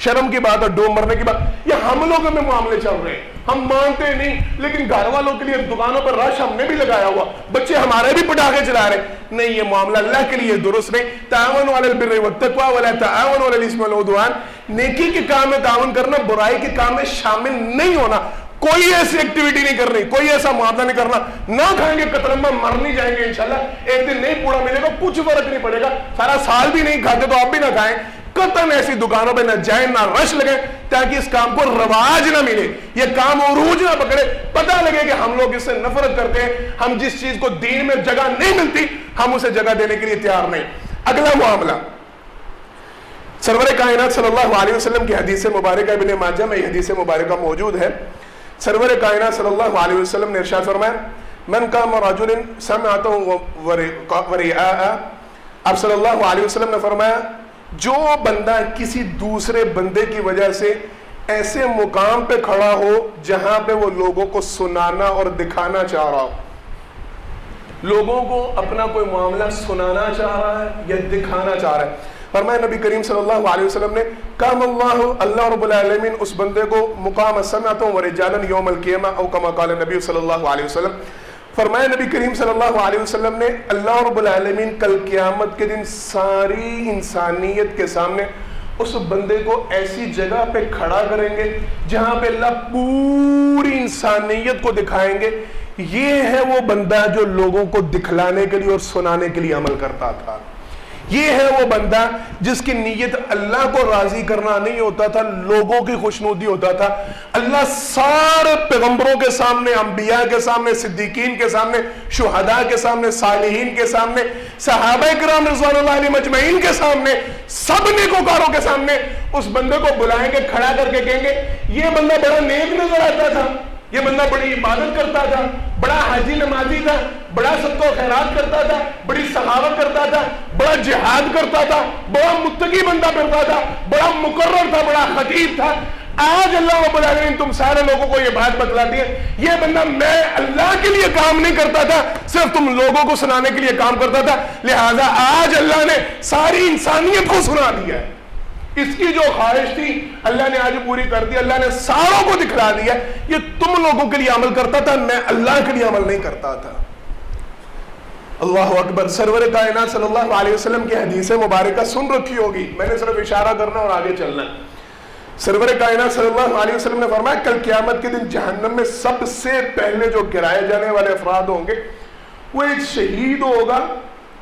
شرم کی بات اور ڈوم مرنے کی بات۔ یہ ہم لوگوں میں معاملے چل رہے ہیں، ہم مانتے نہیں، لیکن گھر والوں کے لیے دکانوں پر رش ہم نے بھی لگایا ہوا، بچے ہمارے بھی پٹاخے چلا رہے ہیں۔ نہیں، یہ معاملہ اللہ کے لیے درست نہیں۔ تعاونوا علی البر والتقوی ولا تعاونوا علی الاثم والعدوان، نیکی کے کام میں تعاون کرنا، برائی کے کام میں شامل نہیں ہونا، کوئی ایسی ایکٹیویٹی نہیں کرنی، کوئی ایسا معاملہ نہیں کرنا، نہ کھائیں گے قطرمہ مر نہیں جائیں گے انشاءاللہ، ایک دن نہیں پوڑا ملے گا، کچھ فرق نہیں پڑے گا، سارا سال بھی نہیں کھاتے تو آپ بھی نہ کھائیں، قطعاً ایسی دکانوں پہ نہ جائیں نہ رش لگیں تاکہ اس کام کو رواج نہ ملے، یہ کام عروج نہ پکڑے، پتہ لگے کہ ہم لوگ اس سے نفرت کرتے ہیں، ہم جس چیز کو دین میں جگہ نہیں ملتی ہم اسے جگہ دینے کے لیے تیار نہیں۔ اگلا معاملہ سرور کائنات صلی اللہ علیہ وسلم کی حدیث مبارکہ ابن ماجہ میں یہ حدیث مبارکہ موجود ہے۔ سرور کائنات صلی اللہ علیہ وسلم نے ارشاد فرمایا من قام رجل سمعته ورئاء، آپ صلی اللہ علیہ وسلم نے فرمایا جو بندہ کسی دوسرے بندے کی وجہ سے ایسے مقام پہ کھڑا ہو جہاں پہ وہ لوگوں کو سنانا اور دکھانا چاہ رہا ہو، لوگوں کو اپنا کوئی معاملہ سنانا چاہ رہا ہے یا دکھانا چاہ رہا ہے، فرمایا نبی کریم صلی اللہ علیہ وسلم نے کام اللہ رب العالمین اس بندے کو مقام سمعتوں ورجالا یوم القیامہ او کما قال نبی صلی اللہ علیہ وسلم، فرمایا نبی کریم صلی اللہ علیہ وسلم نے اللہ رب العالمین کل قیامت کے دن ساری انسانیت کے سامنے اس بندے کو ایسی جگہ پہ کھڑا کریں گے جہاں پہ اللہ پوری انسانیت کو دکھائیں گے یہ ہے وہ بندہ جو لوگوں کو دکھلانے کے لیے اور سنانے کے لیے عمل کرتا تھا، یہ ہے وہ بندہ جس کی نیت اللہ کو راضی کرنا نہیں ہوتا تھا، لوگوں کی خوشنودی ہوتا تھا۔ اللہ سارے پیغمبروں کے سامنے، انبیاء کے سامنے، صدیقین کے سامنے، شہداء کے سامنے، صالحین کے سامنے، صحابہ کرام رضوان اللہ علیہم اجمعین کے سامنے، سب نیکوکاروں کے سامنے اس بندے کو بلائیں گے، کھڑا کر کے کہیں گے یہ بندہ بڑا نیک نظر آتا تھا، یہ بندہ بڑی عبادت کرتا تھا، بڑا حاجی نمازی تھا، بڑا صدقہ و خیرات کرتا تھا، بڑی سخاوت کرتا تھا، بڑا جہاد کرتا تھا، بڑا متقی بندہ پھرتا تھا، بڑا مقرر تھا، بڑا خطیب تھا۔ آج اللہ رب العالمین تم سارے لوگوں کو یہ بات بتلاتی ہے یہ بندہ میں اللہ کے لیے کام نہیں کرتا تھا، صرف تم لوگوں کو سنانے کے لیے کام کرتا تھا، لہٰذا آج اللہ نے ساری انسانیت کو سنا دیا ہے، اس کی جو خواہش تھی اللہ نے آج پوری کر دی، اللہ نے ساروں کو دکھلا دیا یہ تم لوگوں کے لیے عمل کرتا تھا، میں اللہ کے لیے عمل نہیں کرتا تھا۔ اللہ اکبر۔ سرور کائنات صلی اللہ علیہ وسلم کی حدیث مبارکہ سن رکھی ہوگی، میں نے صرف اشارہ کرنا اور آگے چلنا۔ سرور کائنات صلی اللہ علیہ وسلم نے فرمایا کل قیامت کے دن جہنم میں سب سے پہلے جو گرائے جانے والے افراد ہوں گے وہ ایک شہید ہوگا،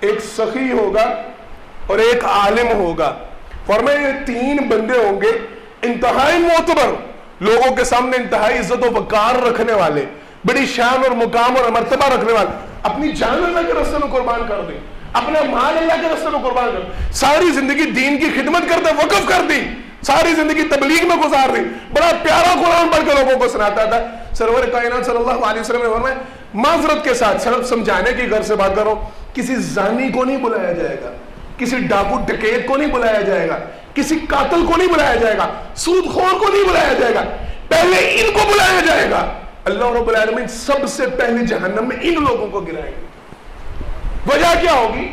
ایک سخی ہوگا اور ایک عالم ہوگا۔ فرمایا یہ تین بندے ہوں گے انتہائی معتبر، لوگوں کے سامنے انتہائی عزت و وقار رکھنے والے، بڑی شان اور مقام اور مرتبہ رکھنے والے، اپنی جان اللہ کے راستے میں قربان کر دی، اپنا مال اللہ کے راستے میں قربان کر دی، ساری زندگی دین کی خدمت کرتے وقف کر دی، ساری زندگی تبلیغ میں گزار دی، بڑا پیارا قرآن پڑھ کے لوگوں کو سناتا تھا۔ سرور کائنات صلی اللہ علیہ وسلم نے فرمایا معذرت کے ساتھ صرف سمجھانے کی غرض سے بات کر رہا ہوں، کسی زانی کو نہیں بلایا جائے گا، کسی ڈاکو ڈکیت کو نہیں بلایا جائے گا، کسی قاتل کو نہیں بلایا جائے گا، سود خور کو نہیں بلایا جائے گا، پہلے ان کو بلایا جائے گا۔ اللہ رب العالمین سب سے پہلے جہنم میں ان لوگوں کو گرائیں گے۔ وجہ کیا ہوگی؟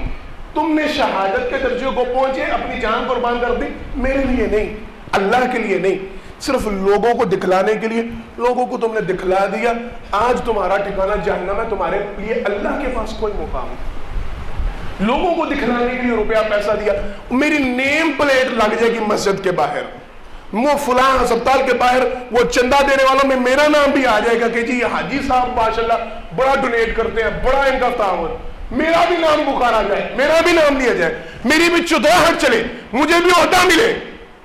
تم نے شہادت کے درجے کو پہنچے، اپنی جان قربان کر دی، میرے لیے نہیں، اللہ کے لیے نہیں، صرف لوگوں کو دکھلانے کے لیے، لوگوں کو تم نے دکھلا دیا، آج تمہارا ٹھکانہ جہنم ہے، تمہارے لیے اللہ کے پاس کوئی مقام نہیں۔ لوگوں کو دکھلانے کے لیے روپیہ پیسہ دیا، میری نیم پلیٹ لگ جائے گی مسجد کے باہر، وہ فلاں ہسپتال کے باہر وہ چندہ دینے والوں میں میرا نام بھی آ جائے گا کہ جی یہ حاجی صاحب ماشاءاللہ بڑا ڈونیٹ کرتے ہیں، بڑا ان کا تعاون، میرا بھی نام پکارا جائے، میرا بھی نام لیا جائے، میری بھی چطاہٹ چلے، مجھے بھی عہدہ ملے،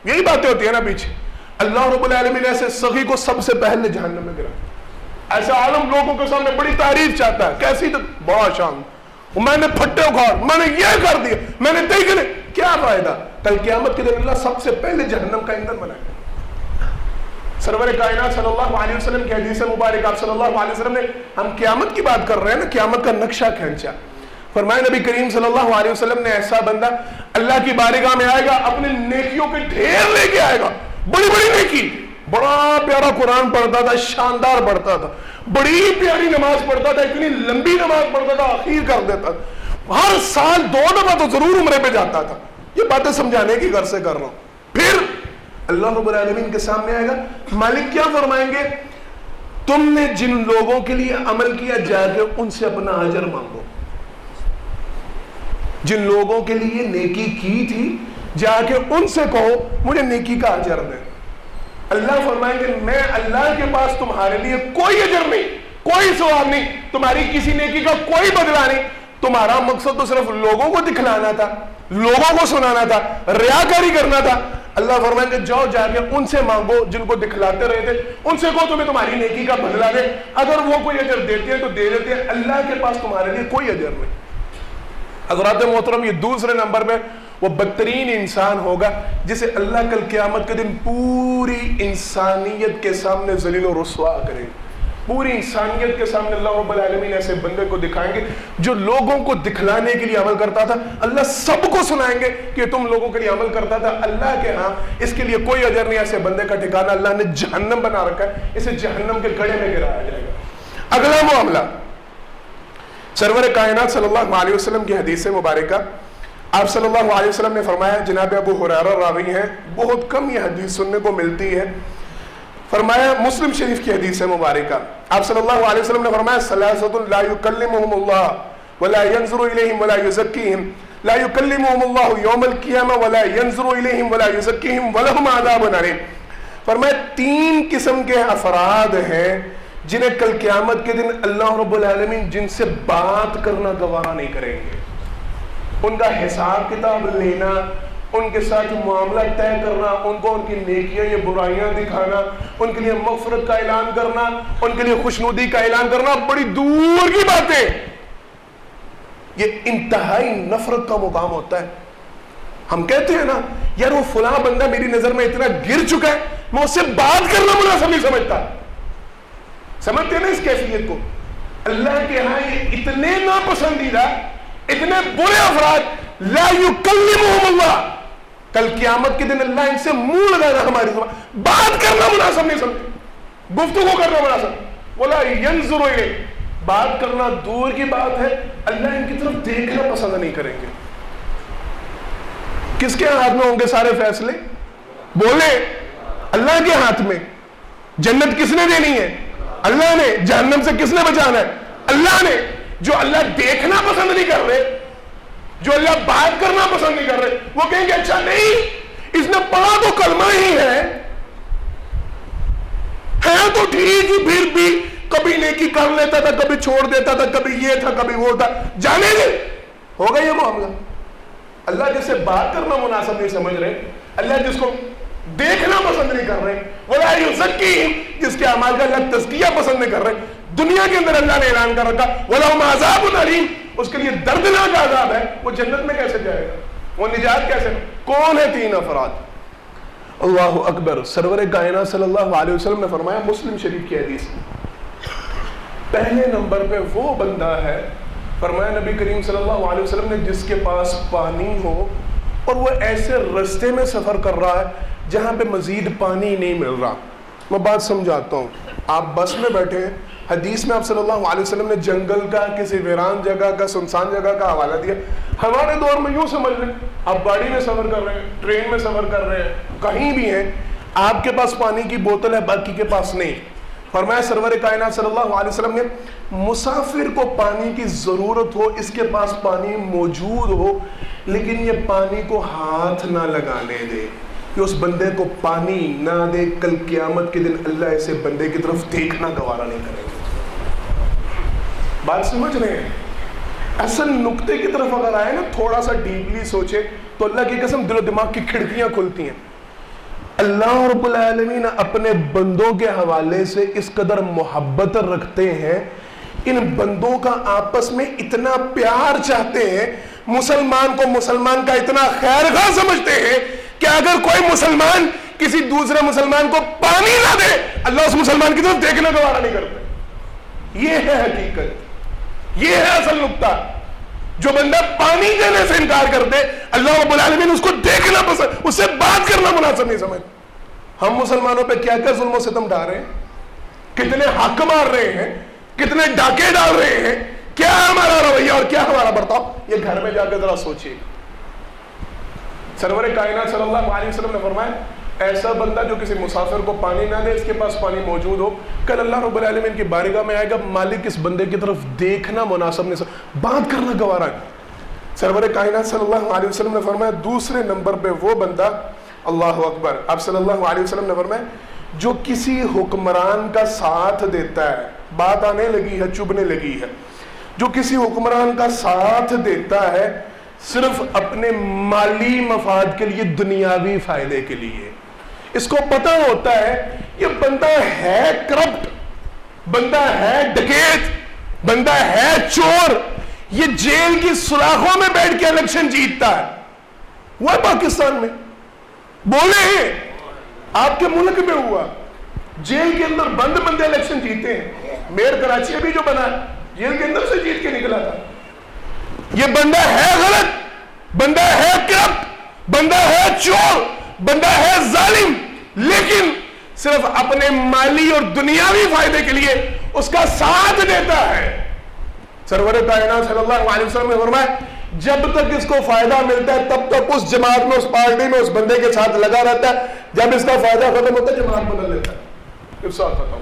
یہی باتیں ہوتی ہیں نا پیچھے۔ اللہ رب العالمین ایسے سخی کو سب سے پہلے جہنم میں گرا، ایسا عالم لوگوں کے سامنے بڑی تعریف چاہتا ہے، کیسی تو بڑا شان، میں نے پھٹے اکھاڑ، میں نے یہ کر دیا، میں نے طے کرے، کیا فائدہ؟ کل قیامت کے دن اللہ سب سے پہلے جہنم کا ایندھن بنائے گا، سرور کائنات صلی اللہ علیہ وسلم کی حدیث مبارک، آپ صلی اللہ علیہ وسلم نے، ہم قیامت کی بات کر رہے ہیں نا، قیامت کا نقشہ کھینچا. فرمایا نبی کریم صلی اللہ علیہ وسلم نے ایسا بندہ اللہ کی بارگاہ میں آئے گا، اپنے نیکیوں کے ڈھیر لے کے آئے گا، بڑی بڑی نیکی، بڑا پیارا قرآن پڑھتا تھا، شاندار پڑھتا تھا، بڑی پیاری نماز پڑھتا تھا، اتنی لمبی نماز پڑھتا تھا، اخیر کر دیتا تھا، ہر سال 2 دفعہ تو ضرور عمرے پہ جاتا تھا. یہ باتیں سمجھانے کی غرض سے کر رہا ہوں. پھر اللہ رب العالمین کے سامنے آئے گا، مالک کیا فرمائیں گے؟ تم نے جن لوگوں کے لیے عمل کیا جا کے ان سے اپنا اجر مانگو. جن لوگوں کے لیے نیکی کی تھی جا کے ان سے کہو مجھے نیکی کا اجر دے. اللہ فرمائیں گے میں اللہ کے پاس تمہارے لیے کوئی اجر نہیں، کوئی ثواب نہیں، تمہاری کسی نیکی کا کوئی بدلہ نہیں. تمہارا مقصد تو صرف لوگوں کو دکھلانا تھا، لوگوں کو سنانا تھا، ریاکاری کرنا تھا. اللہ فرمائیں گے جاؤ جا کے ان سے مانگو جن کو دکھلاتے رہے تھے، ان سے کہو تمہیں تمہاری نیکی کا بدلہ دے. اگر وہ کوئی اجر دیتے ہیں تو دے دیتے ہیں، اللہ کے پاس تمہارے لیے کوئی اجر نہیں. حضرات محترم، یہ دوسرے نمبر پہ وہ بدترین انسان ہوگا جسے اللہ کل قیامت کے دن پوری انسانیت کے سامنے ذلیل و رسوا کرے گا. پوری انسانیت کے سامنے اللہ رب العالمین ایسے بندے کو دکھائیں گے جو لوگوں کو دکھلانے کے لیے عمل کرتا تھا. اللہ سب کو سنائیں گے کہ تم لوگوں کے لیے عمل کرتا تھا، اللہ کے ہاں اس کے لیے کوئی اجر نہیں. ایسے بندے کا ٹھکانہ اللہ نے جہنم بنا رکھا ہے، اسے جہنم کے گڑھے میں گرایا جائے گا. اگلا معاملہ، سرور کائنات صلی اللہ علیہ وسلم کی حدیث مبارکہ، آپ صلی اللہ علیہ وسلم نے فرمایا، جناب ابو ہریرہ راوی ہیں، بہت کم یہ حدیث سننے کو ملتی ہے. فرمایا مسلم شریف کی حدیث مبارکہ، آپ صلی اللہ علیہ وسلم نے فرمایا ثلاثۃ لا یکلمہم اللہ ولا ینظر الیہم ولا یزکیہم، لا یکلمہم اللہ یوم القیامہ ولا ینظر الیہم ولا یزکیہم ولہم عذاب علیم. فرمایا 3 قسم کے افراد ہیں جنہیں کل قیامت کے دن اللہ رب العالمین جن سے بات کرنا گوارا نہیں کریں گے. ان کا حساب کتاب لینا، ان کے ساتھ معاملہ طے کرنا، ان کو ان کی نیکیاں یا برائیاں دکھانا، ان کے لیے مغفرت کا اعلان کرنا، ان کے لیے خوشنودی کا اعلان کرنا بڑی دور کی باتیں. یہ انتہائی نفرت کا مقام ہوتا ہے. ہم کہتے ہیں نا یار وہ فلاں بندہ میری نظر میں اتنا گر چکا ہے، میں اس سے بات کرنا مناسب نہیں سمجھتا. سمجھتے ہیں نا اس کیفیت کو؟ اللہ کے ہاں یہ اتنے ناپسندیدہ، اتنے برے افراد، لا یکلمہم اللہ، کل قیامت کے دن اللہ ان سے منہ لگائے گا. ہماری زبان بات کرنا مناسب نہیں سمجھتے، گفتگو کرنا مناسب، ولا ینظر الیہم، بات کرنا دور کی بات ہے، اللہ ان کی طرف دیکھنا پسند نہیں کریں گے. کس کے ہاتھ میں ہوں گے سارے فیصلے؟ بولے اللہ کے ہاتھ میں. جنت کس نے دینی ہے؟ اللہ نے. جہنم سے کس نے بچانا ہے؟ اللہ نے. جو اللہ دیکھنا پسند نہیں کر رہے، جو اللہ بات کرنا پسند نہیں کر رہے، وہ کہیں گے اچھا نہیں اس نے پڑھا تو کلمہ ہی ہے تو ٹھیک ہی، پھر بھی کبھی نیکی کر لیتا تھا، کبھی چھوڑ دیتا تھا، کبھی یہ تھا کبھی وہ تھا، جانے دے. ہوگا یہ معاملہ. اللہ جس سے بات کرنا مناسب نہیں سمجھ رہے، اللہ جس کو دیکھنا پسند نہیں کر رہے، ولا یزکیہم، جس کے اعمال کا اللہ تزکیہ پسند نہیں کر رہے، دنیا کے اندر اللہ نے اعلان کر رکھا وَلَهُمْ عَذَابٌ عَلِيمٌ، اس کے لیے دردناک عذاب ہے. وہ جنت میں کیسے جائے گا؟ وہ نجات کیسے؟ کون ہے 3 افراد؟ اللہ اکبر. سرور کائنات صلی اللہ علیہ وسلم نے فرمایا، مسلم شریف کی حدیث، پہلے نمبر پہ وہ بندہ ہے، فرمایا نبی کریم صلی اللہ علیہ وسلم نے، جس کے پاس پانی ہو اور وہ ایسے رستے میں سفر کر رہا ہے جہاں پہ مزید پانی نہیں مل رہا. میں بات سمجھاتا ہوں. آپ بس میں بیٹھے ہیں، حدیث میں آپ صلی اللہ علیہ وسلم نے جنگل کا، کسی ویران جگہ کا، سنسان جگہ کا حوالہ دیا. ہمارے دور میں یوں سمجھ لیں آپ گاڑی میں سفر کر رہے ہیں، ٹرین میں سفر کر رہے ہیں، کہیں بھی ہیں، آپ کے پاس پانی کی بوتل ہے، باقی کے پاس نہیں. فرمایا سرور کائنات صلی اللہ علیہ وسلم نے، مسافر کو پانی کی ضرورت ہو، اس کے پاس پانی موجود ہو، لیکن یہ پانی کو ہاتھ نہ لگانے دے، کہ اس بندے کو پانی نہ دے، کل قیامت کے دن اللہ ایسے بندے کی طرف دیکھنا گوارا نہیں کرے گا. بات سمجھ رہے ہیں؟ اصل نقطے کی طرف اگر آئے نا، تھوڑا سا ڈیپلی سوچے تو اللہ کی قسم دل و دماغ کی کھڑکیاں کھلتی ہیں. اللہ رب العالمین اپنے بندوں کے حوالے سے اس قدر محبت رکھتے ہیں، ان بندوں کا آپس میں اتنا پیار چاہتے ہیں، مسلمان کو مسلمان کا اتنا خیر خواہ سمجھتے ہیں کہ اگر کوئی مسلمان کسی دوسرے مسلمان کو پانی نہ دے، اللہ اس مسلمان کی طرف دیکھنا گوارا نہیں کرتا. یہ ہے حقیقت، یہ ہے اصل نقطہ. جو بندہ پانی دینے سے انکار کر دے، اللہ رب العالمین اس کو دیکھنا پسند، اس سے بات کرنا مناسب نہیں سمجھ. ہم مسلمانوں پہ کیا کیا ظلم و ستم ڈال رہے ہیں، کتنے حق مار رہے ہیں، کتنے ڈاکے ڈال رہے ہیں، کیا ہمارا رویہ اور کیا ہمارا برتاؤ، یہ گھر میں جا کے ذرا سوچیے. سرور کائنات صلی اللہ علیہ وسلم نے فرمایا ایسا بندہ جو کسی مسافر کو پانی نہ دے، اس کے پاس پانی موجود ہو، کل اللہ رب العالمین کی بارگاہ میں آئے گا، مالک اس بندے کی طرف دیکھنا مناسب نہیں، بات کرنا گوارا ہے. سرور کائنات صلی اللہ علیہ وسلم نے فرمایا دوسرے نمبر پہ وہ بندہ، اللہ اکبر، آپ صلی اللہ علیہ وسلم نے فرمایا جو کسی حکمران کا ساتھ دیتا ہے، بات آنے لگی ہے، چبھنے لگی ہے، جو کسی حکمران کا ساتھ دیتا ہے صرف اپنے مالی مفاد کے لیے، دنیاوی فائدے کے لیے، اس کو پتہ ہوتا ہے یہ بندہ ہے کرپٹ، بندہ ہے ڈکیت، بندہ ہے چور، یہ جیل کی سلاخوں میں بیٹھ کے الیکشن جیتتا ہے. وہ ہے پاکستان میں، بولے ہیں آپ کے ملک میں ہوا، جیل کے اندر بند بندے الیکشن جیتے ہیں. میئر کراچی ابھی جو بنا جیل کے اندر سے جیت کے نکلا تھا. یہ بندہ ہے غلط، بندہ ہے کرپٹ، بندہ ہے چور، بندہ ہے ظالم، لیکن صرف اپنے مالی اور دنیاوی فائدے کے لیے اس کا ساتھ دیتا ہے. سرور کائنات صلی اللہ علیہ وسلم نے فرمایا جب تک اس کو فائدہ ملتا ہے تب تک اس جماعت میں، اس پارٹی میں، اس بندے کے ساتھ لگا رہتا ہے. جب اس کا فائدہ ختم ہوتا ہے جماعت بدل لیتا ہے، پھر ساتھ ختم.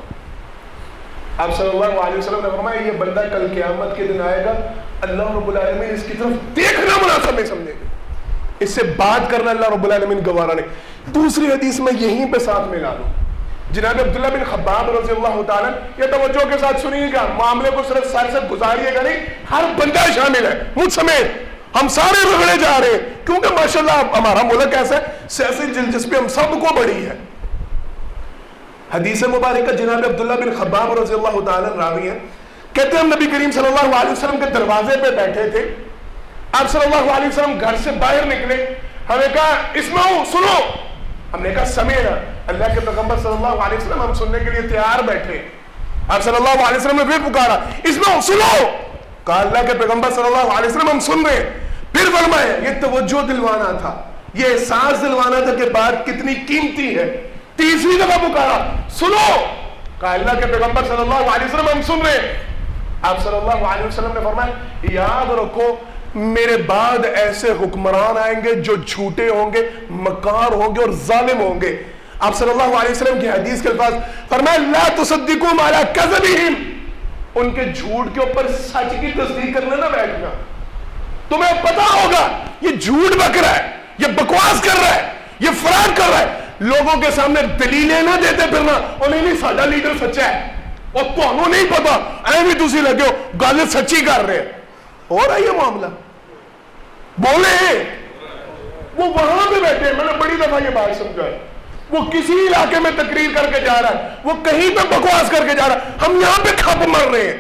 آپ صلی اللہ علیہ وسلم نے فرمایا یہ بندہ کل قیامت کے دن آئے گا، اللہ رب العالمین اس کی طرف دیکھنا مناسب نہیں سمجھے گا، اس سے بات کرنا اللہ رب العالمین گوارا نہیں. دوسری حدیث میں یہیں پہ ساتھ ملا دوں، جناب عبداللہ بن خباب رضی اللہ تعالیٰ، یہ توجہ کے ساتھ سنیے گا، معاملے کو صرف سر سے گزاریے گا نہیں، ہر بندہ شامل ہے، مجھ سمیت ہم سارے رگڑے جا رہے ہیں، کیونکہ ماشاءاللہ ہمارا ملک ایسا ہے، سیاسی دلچسپی ہم سب کو بڑی ہے. حدیث مبارکہ جناب عبداللہ بن خباب رضی اللہ تعالیٰ راوی ہیں، کہتے ہیں ہم نبی کریم صلی اللہ علیہ وسلم کے دروازے پہ بیٹھے تھے، آپ صلی اللہ علیہ وسلم گھر سے باہر نکلے، ہمیں کہا اسمعوا، سنو. ہم نے کہا سمیعنا. اللہ کے پیغمبر صلی اللہ علیہ وسلم ہم سننے کے لیے تیار بیٹھے. آپ صلی اللہ علیہ وسلم نے پھر پکارا اسمعوا، سنو. کہا اللہ کے پیغمبر صلی اللہ علیہ وسلم ہم سن رہے ہیں. پھر فرمایا یہ توجہ دلوانا تھا، یہ احساس دلوانا تھا کہ بات کتنی قیمتی ہے. تیسری دفعہ پکارا سنو. کہا اللہ کے پیغمبر صلی اللہ علیہ وسلم ہم سن رہے ہیں. آپ صلی اللہ علیہ وسلم نے فرمایا یاد رکھو میرے بعد ایسے حکمران آئیں گے جو جھوٹے ہوں گے، مکار ہوں گے اور ظالم ہوں گے. آپ صلی اللہ علیہ وسلم کی حدیث کے الفاظ فرمایا لا تصدقوا ما لا کذبہم، ان کے جھوٹ کے اوپر سچ کی تصدیق کرنے نہ بیٹھنا. تمہیں پتا ہوگا یہ جھوٹ بک رہا ہے، یہ بکواس کر رہا ہے، یہ فراڈ کر رہا ہے، لوگوں کے سامنے دلیلیں نہ دیتے پھرنا اور نہیں ساڈا لیڈر سچا ہے اور تمہیں نہیں پتا، اے بھی تسی لگے ہو گل سچی کر رہے ہیں. ہو رہا ہے یہ معاملہ، بولے وہ وہاں پہ بیٹھے ہیں. میں نے بڑی دفعہ یہ بات سمجھا ہے، وہ کسی علاقے میں تقریر کر کے جا رہا ہے، وہ کہیں پہ بکواس کر کے جا رہا ہے، ہم یہاں پہ کھپ مر رہے ہیں.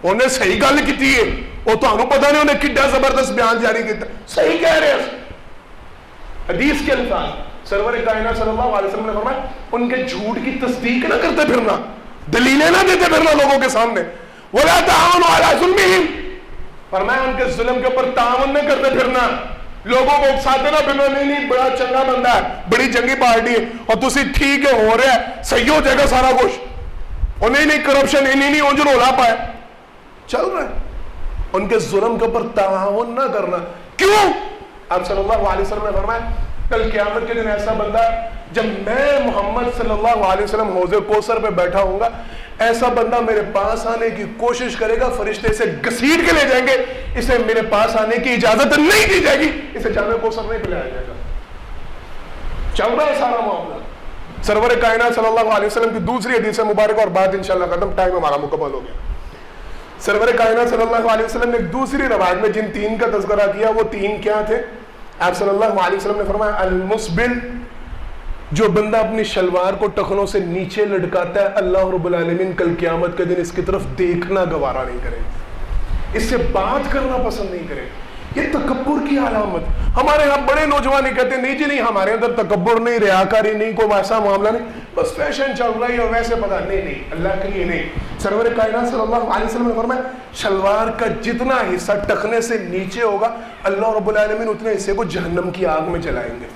انہیں صحیح گل کی ہے، وہ تمہیں پتا نہیں انہیں کڈا زبردست بیان جاری کیتا، صحیح کہہ رہے ہیں. حدیث کے الفاظ سرور کائنات صلی اللہ علیہ وسلم نے فرمایا ان کے جھوٹ کی تصدیق نہ کرتے پھرنا، دلیلیں نہ دیتے پھرنا لوگوں کے سامنے. وَلَا تَعَاوَنُوا عَلَىٰ ظُلْمِهِمْ، فرمایا ان کے ظلم کے اوپر تعاون نہ کرتے پھرنا، لوگوں کو اکساتے نہ پھرنا، نہیں بڑا چنگا بندہ ہے، بڑی چنگی پارٹی ہے اور تسی ٹھیک ہے ہو رہا ہے، صحیح ہو جائے گا سارا کچھ، اور نہیں کرپشن نہیں اونج رولا پایا چل رہا ہے. ان کے ظلم کے اوپر تعاون نہ کرنا. کیوں؟ آپ صلی اللہ علیہ وسلم نے فرمایا کل قیامت کے دن ایسا بندہ جب میں محمد صلی اللہ علیہ وسلم حوض کوثر پہ بیٹھا ہوں گا، ایسا بندہ میرے پاس آنے کی کوشش کرے گا، فرشتے اسے گھسیٹ کے لے جائیں گے، اسے میرے پاس آنے کی اجازت نہیں دی جائے گی، اسے جامع کوثر نہیں پلایا جائے گا. چل رہا ہے سارا معاملہ. سرور کائنات صلی اللہ علیہ وسلم کی دوسری حدیث مبارکہ اور بات انشاءاللہ ختم، ٹائم ہمارا مکمل ہو گیا. سرور کائنات صلی اللہ علیہ وسلم نے ایک دوسری روایت میں جن تین کا تذکرہ کیا وہ تین کیا تھے؟ آپ صلی اللہ علیہ وسلم نے فرمایا المسبل، جو بندہ اپنی شلوار کو ٹخنوں سے نیچے لٹکاتا ہے، اللہ رب العالمین کل قیامت کے دن اس کی طرف دیکھنا گوارا نہیں کرے، اس سے بات کرنا پسند نہیں کرے. یہ تکبر کی علامت. ہمارے ہاں بڑے نوجوان کہتے ہیں نہیں جی نہیں ہمارے اندر تکبر نہیں، ریاکاری نہیں، کوئی ویسا معاملہ نہیں، بس فیشن چل رہا ہے اور ویسے پتا نہیں اللہ کے لیے نہیں. سرور کائنات صلی اللہ علیہ وسلم نے فرمایا شلوار کا جتنا حصہ ٹخنے سے نیچے ہوگا اللہ رب العالمین اتنے حصے کو جہنم کی آگ میں جلائیں گے.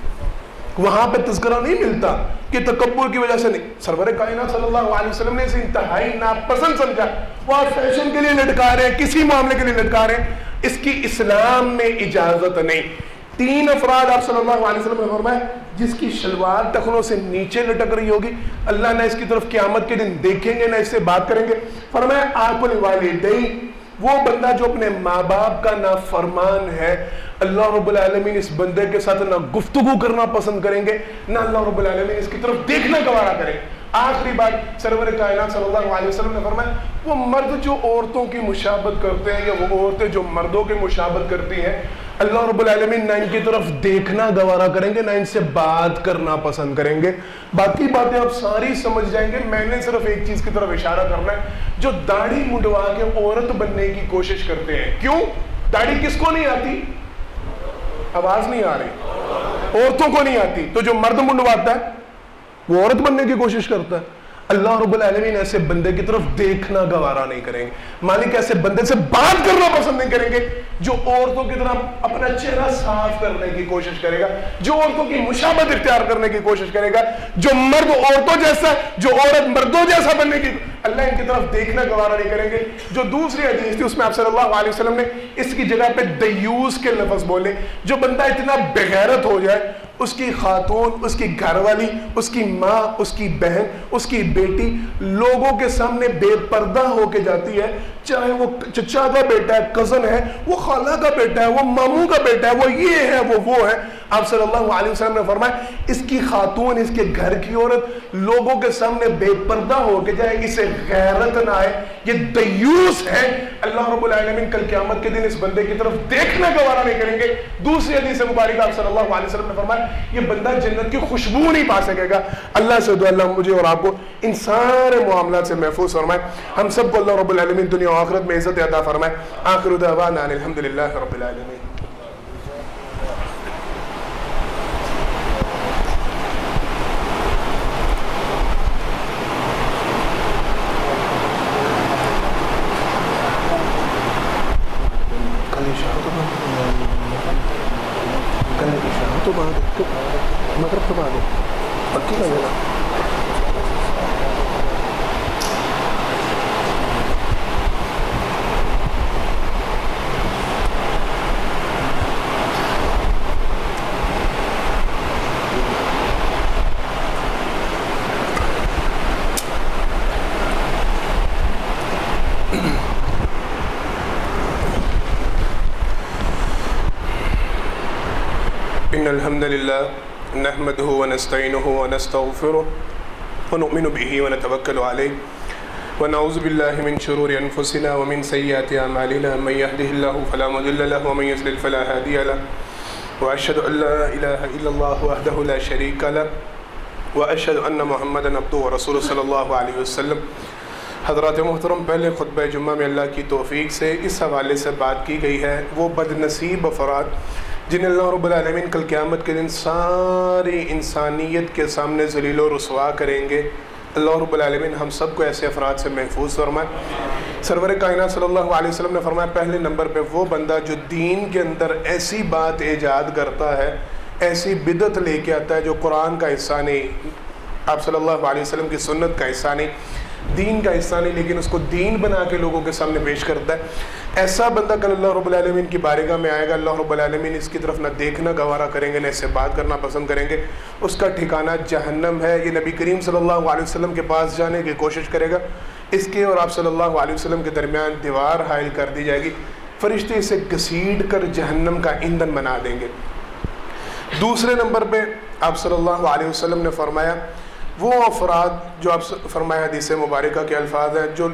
وہاں پہ تذکرہ نہیں ملتا کہ تکبر کی وجہ سے نہیں. سرور کائنات صلی اللہ علیہ وسلم نے اسے انتہائی ناپسند سمجھا. وہ آپ فیشن کے لیے لٹکا رہے ہیں، کسی معاملے کے لیے لٹکا رہے ہیں، اس کی اسلام میں اجازت نہیں. 3 افراد آپ صلی اللہ علیہ وسلم نے فرمایا جس کی شلوار ٹخنوں سے نیچے لٹک رہی ہوگی اللہ نہ اس کی طرف قیامت کے دن دیکھیں گے نہ اس سے بات کریں گے. فرمایا آکل والدین، وہ بندہ جو اپنے ماں باپ کا نافرمان ہے اللہ رب العالمین اس بندے کے ساتھ نہ گفتگو کرنا پسند کریں گے نہ اللہ رب العالمین اس کی طرف دیکھنا گوارا کریں. آخری بات سرور کائنات صلی اللہ علیہ وسلم نے فرمایا وہ مرد جو عورتوں کی مشابہت کرتے ہیں یا وہ عورتیں جو مردوں کی مشابہت کرتی ہیں اللہ رب العالمین نہ ان کی طرف دیکھنا گوارا کریں گے نہ ان سے بات کرنا پسند کریں گے. باقی باتیں آپ ساری سمجھ جائیں گے. میں نے صرف ایک چیز کی طرف اشارہ کرنا ہے، جو داڑھی منڈوا کے عورت بننے کی کوشش کرتے ہیں. کیوں؟ داڑھی کس کو نہیں آتی؟ آواز نہیں آ رہی. عورتوں کو نہیں آتی، تو جو مرد منڈواتا ہے وہ عورت بننے کی کوشش کرتا ہے. اللہ رب العالمین ایسے بندے کی طرف دیکھنا گوارا نہیں کریں گے. مالک ایسے بندے سے بات کرنا پسند نہیں کریں گے جو عورتوں کی طرح اپنا چہرہ صاف کرنے کی کوشش کرے گا، جو عورتوں کی مشابہت اختیار کرنے کی کوشش کرے گا، جو مرد عورتوں جیسا جو عورت مردوں جیسا بننے کی اللہ ان کی طرف دیکھنا گوارا نہیں کریں گے. جو دوسری حدیث تھی اس میں آپ صلی اللہ علیہ وسلم نے اس کی جگہ پہ دیوس کے لفظ بولے. جو بندہ اتنا بغیرت ہو جائے اس کی خاتون، اس کی گھر والی، اس کی ماں، اس کی بہن، اس کی بیٹی لوگوں کے سامنے بے پردہ ہو کے جاتی ہے، چاہے وہ چچا کا بیٹا ہے، کزن ہے، وہ خالہ کا بیٹا ہے، وہ ماموں کا بیٹا ہے، وہ یہ ہے، وہ ہے. آپ صلی اللہ علیہ وسلم نے فرمایا اس کی خاتون، اس کے گھر کی عورت لوگوں کے سامنے بے پردہ ہو کے جائے، اسے غیرت نہ آئے، یہ دیوس ہے. اللہ رب العالمین کل قیامت کے دن اس بندے کی طرف دیکھنا گوارا نہیں کریں گے. دوسری حدیث مبارکہ آپ صلی اللہ علیہ وسلم نے فرمایا یہ بندہ جنت کی خوشبو نہیں پا سکے گا. اللہ سے دعا اللہ مجھے اور آپ کو ان سارے معاملات سے محفوظ فرمائے. ہم سب کو اللہ رب العالمین دنیا و آخرت میں عزت عطا فرمائے. آخر دعوانا ان الحمدللہ رب العالمین. تو بعد مغرب تو بعد پکی لگے گا. إن الحمد لله نحمده ونستعينه ونستغفره ونؤمن به ونتوكل عليه ونعوذ بالله من شرور أنفسنا ومن سيئات أعمالنا من يهده الله فلا مضل له ومن يضلل فلا هادي له وأشهد أن لا إله إلا الله وحده لا شريك له وأشهد أن محمدا عبده ورسوله صلی اللہ علیہ وسلم. حضرات محترم، پہلے خطبہ جمعہ میں اللہ کی توفیق سے اس حوالے سے بات کی گئی ہے وہ بد نصیب افراد جنہیں اللہ رب العالمین کل قیامت کے دن ساری انسانیت کے سامنے ذلیل و رسوا کریں گے. اللہ رب العالمین ہم سب کو ایسے افراد سے محفوظ فرمائے. سرور کائنات صلی اللہ علیہ وسلم نے فرمایا پہلے نمبر پہ وہ بندہ جو دین کے اندر ایسی بات ایجاد کرتا ہے، ایسی بدعت لے کے آتا ہے جو قرآن کا حصہ نہیں، آپ صلی اللہ علیہ وسلم کی سنت کا حصہ نہیں، دین کا حصہ نہیں، لیکن اس کو دین بنا کے لوگوں کے سامنے پیش کرتا ہے، ایسا بندہ کل اللہ رب العالمین کی بارگاہ میں آئے گا. اللہ رب العالمین اس کی طرف نہ دیکھنا گوارا کریں گے نہ اس سے بات کرنا پسند کریں گے. اس کا ٹھکانہ جہنم ہے. یہ نبی کریم صلی اللہ علیہ وسلم کے پاس جانے کی کوشش کرے گا، اس کے اور آپ صلی اللہ علیہ وسلم کے درمیان دیوار حائل کر دی جائے گی، فرشتے اسے گھسیٹ کر جہنم کا ایندھن بنا دیں گے. دوسرے نمبر پہ آپ صلی اللہ علیہ وسلم نے فرمایا وہ افراد جو آپ فرمایا حدیث مبارکہ کے الفاظ ہیں جو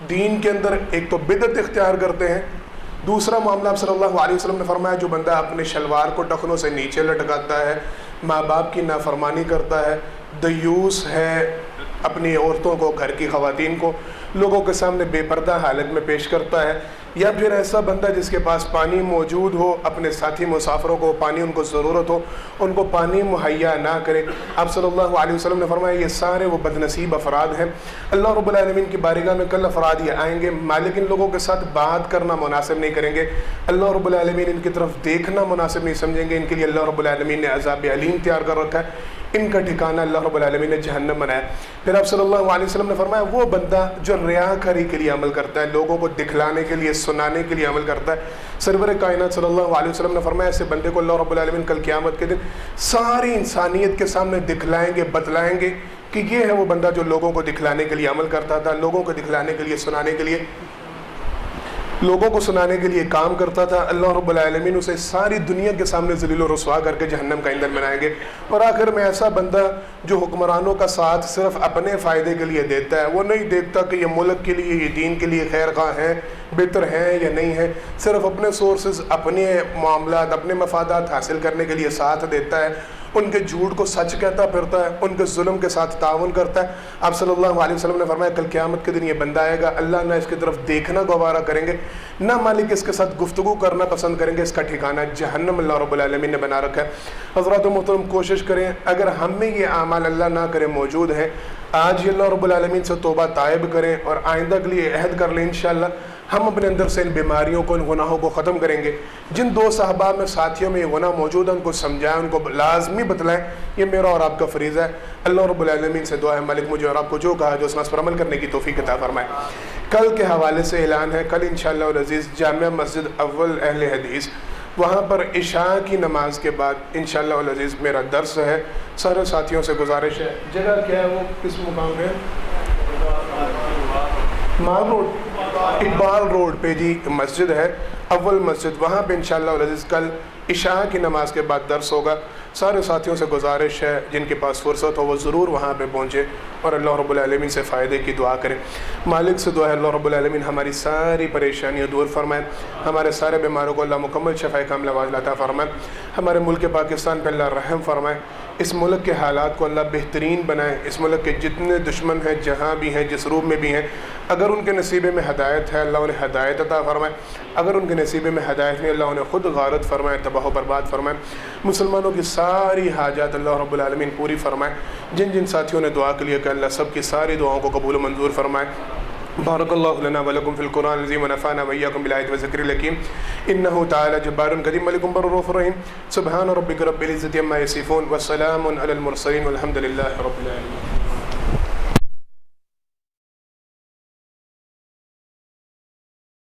دین کے اندر ایک تو بدعت اختیار کرتے ہیں، دوسرا معاملہ آپ صلی اللہ علیہ وسلم نے فرمایا جو بندہ اپنے شلوار کو ٹخنوں سے نیچے لٹکاتا ہے، ماں باپ کی نافرمانی کرتا ہے، دیوس ہے، اپنی عورتوں کو، گھر کی خواتین کو لوگوں کے سامنے بے پردہ حالت میں پیش کرتا ہے، یا پھر ایسا بندہ جس کے پاس پانی موجود ہو، اپنے ساتھی مسافروں کو پانی ان کو ضرورت ہو، ان کو پانی مہیا نہ کرے۔ آپ صلی اللہ علیہ وسلم نے فرمایا یہ سارے وہ بد نصیب افراد ہیں، اللہ رب العالمین کی بارگاہ میں کل افراد یہ آئیں گے، مالک ان لوگوں کے ساتھ بات کرنا مناسب نہیں کریں گے، اللہ رب العالمین ان کی طرف دیکھنا مناسب نہیں سمجھیں گے، ان کے لیے اللہ رب العالمین نے عذاب علیم تیار کر رکھا ہے، ان کا ٹھکانہ اللہ رب العالمین نے جہنم بنایا۔ پھر آپ صلی اللہ علیہ وسلم نے فرمایا وہ بندہ جو ریاکاری کے لیے عمل کرتا ہے، لوگوں کو دکھلانے کے لیے، سنانے کے لیے عمل کرتا ہے، سرور کائنات صلی اللہ علیہ وسلم نے فرمایا ایسے بندے کو اللہ رب العالمین کل قیامت کے دن ساری انسانیت کے سامنے دکھلائیں گے، بتلائیں گے کہ یہ ہے وہ بندہ جو لوگوں کو دکھلانے کے لیے عمل کرتا تھا، لوگوں کو دکھلانے کے لیے، سنانے کے لیے، لوگوں کو سنانے کے لیے کام کرتا تھا۔ اللہ رب العالمین اسے ساری دنیا کے سامنے ذلیل و رسوا کر کے جہنم کا ایندھن بنائیں گے۔ اور آخر میں ایسا بندہ جو حکمرانوں کا ساتھ صرف اپنے فائدے کے لیے دیتا ہے، وہ نہیں دیکھتا کہ یہ ملک کے لیے، یہ دین کے لیے خیر خواہ ہیں، بہتر ہیں یا نہیں ہے، صرف اپنے سورسز، اپنے معاملات، اپنے مفادات حاصل کرنے کے لیے ساتھ دیتا ہے، ان کے جھوٹ کو سچ کہتا پھرتا ہے، ان کے ظلم کے ساتھ تعاون کرتا ہے۔ آپ صلی اللہ علیہ وسلم نے فرمایا کل قیامت کے دن یہ بندہ آئے گا، اللہ نہ اس کی طرف دیکھنا گوارا کریں گے، نہ مالک اس کے ساتھ گفتگو کرنا پسند کریں گے، اس کا ٹھکانہ جہنم اللہ رب العالمین نے بنا رکھا ہے۔ حضرات محترم کوشش کریں، اگر ہم میں یہ اعمال اللہ نہ کرے موجود ہیں، آج ہی اللہ رب العالمین سے توبہ طائب کریں اور آئندہ کے لیے عہد کر لیں انشاءاللہ ہم اپنے اندر سے ان بیماریوں کو، ان گناہوں کو ختم کریں گے۔ جن دو صحابہ میں ساتھیوں میں یہ گناہ موجود ہے ان کو سمجھائیں، ان کو لازمی بتلائیں، یہ میرا اور آپ کا فریضہ ہے۔ اللہ رب العالمین سے دعا ہے مالک مجھے اور آپ کو جو کہا جو اس پر عمل کرنے کی توفیق عطا فرمائے۔ کل کے حوالے سے اعلان ہے، کل انشاءاللہ العزیز جامعہ مسجد اول اہل حدیث، وہاں پر عشاء کی نماز کے بعد انشاءاللہ العزیز میرا درس ہے۔ سارے ساتھیوں سے گزارش ہے، جگہ کیا ہے وہ کس مقام پہ؟ مال روڈ، اقبال روڈ پہ جی مسجد ہے، اول مسجد، وہاں پہ انشاءاللہ العزیز کل عشاء کی نماز کے بعد درس ہوگا۔ سارے ساتھیوں سے گزارش ہے جن کے پاس فرصت ہو وہ ضرور وہاں پہ پہنچے اور اللہ رب العالمین سے فائدے کی دعا کریں۔ مالک سے دعا ہے اللہ رب العالمین ہماری ساری پریشانیاں دور فرمائے، ہمارے سارے بیماروں کو اللہ مکمل شفا کاملہ عاجلہ عطا فرمائے، ہمارے ملک پاکستان پہ اللہ رحم فرمائے، اس ملک کے حالات کو اللہ بہترین بنائے، اس ملک کے جتنے دشمن ہیں جہاں بھی ہیں، جس روپ میں بھی ہیں، اگر ان کے نصیبے میں ہدایت ہے اللہ انہیں ہدایت عطا فرمائے، اگر ان کے نصیبے میں ہدایت نہیں اللہ انہیں خود غارت فرمائے، تباہ و برباد فرمائے۔ مسلمانوں کی ساری حاجات اللہ رب العالمین پوری فرمائے۔ جن جن ساتھیوں نے دعا کے لیے کہ اللہ سب کی ساری دعاؤں کو قبول و منظور فرمائے۔ بارک اللہ لنا ولکم فی القرآن العظیم ونفعنا وإیاکم بالآیات والذکر الحکیم انہ تعالی جبار کریم ملک بر رؤوف رحیم سبحان ربک رب العزة عما یصفون وسلام علی المرسلین والحمد للہ رب العالمین۔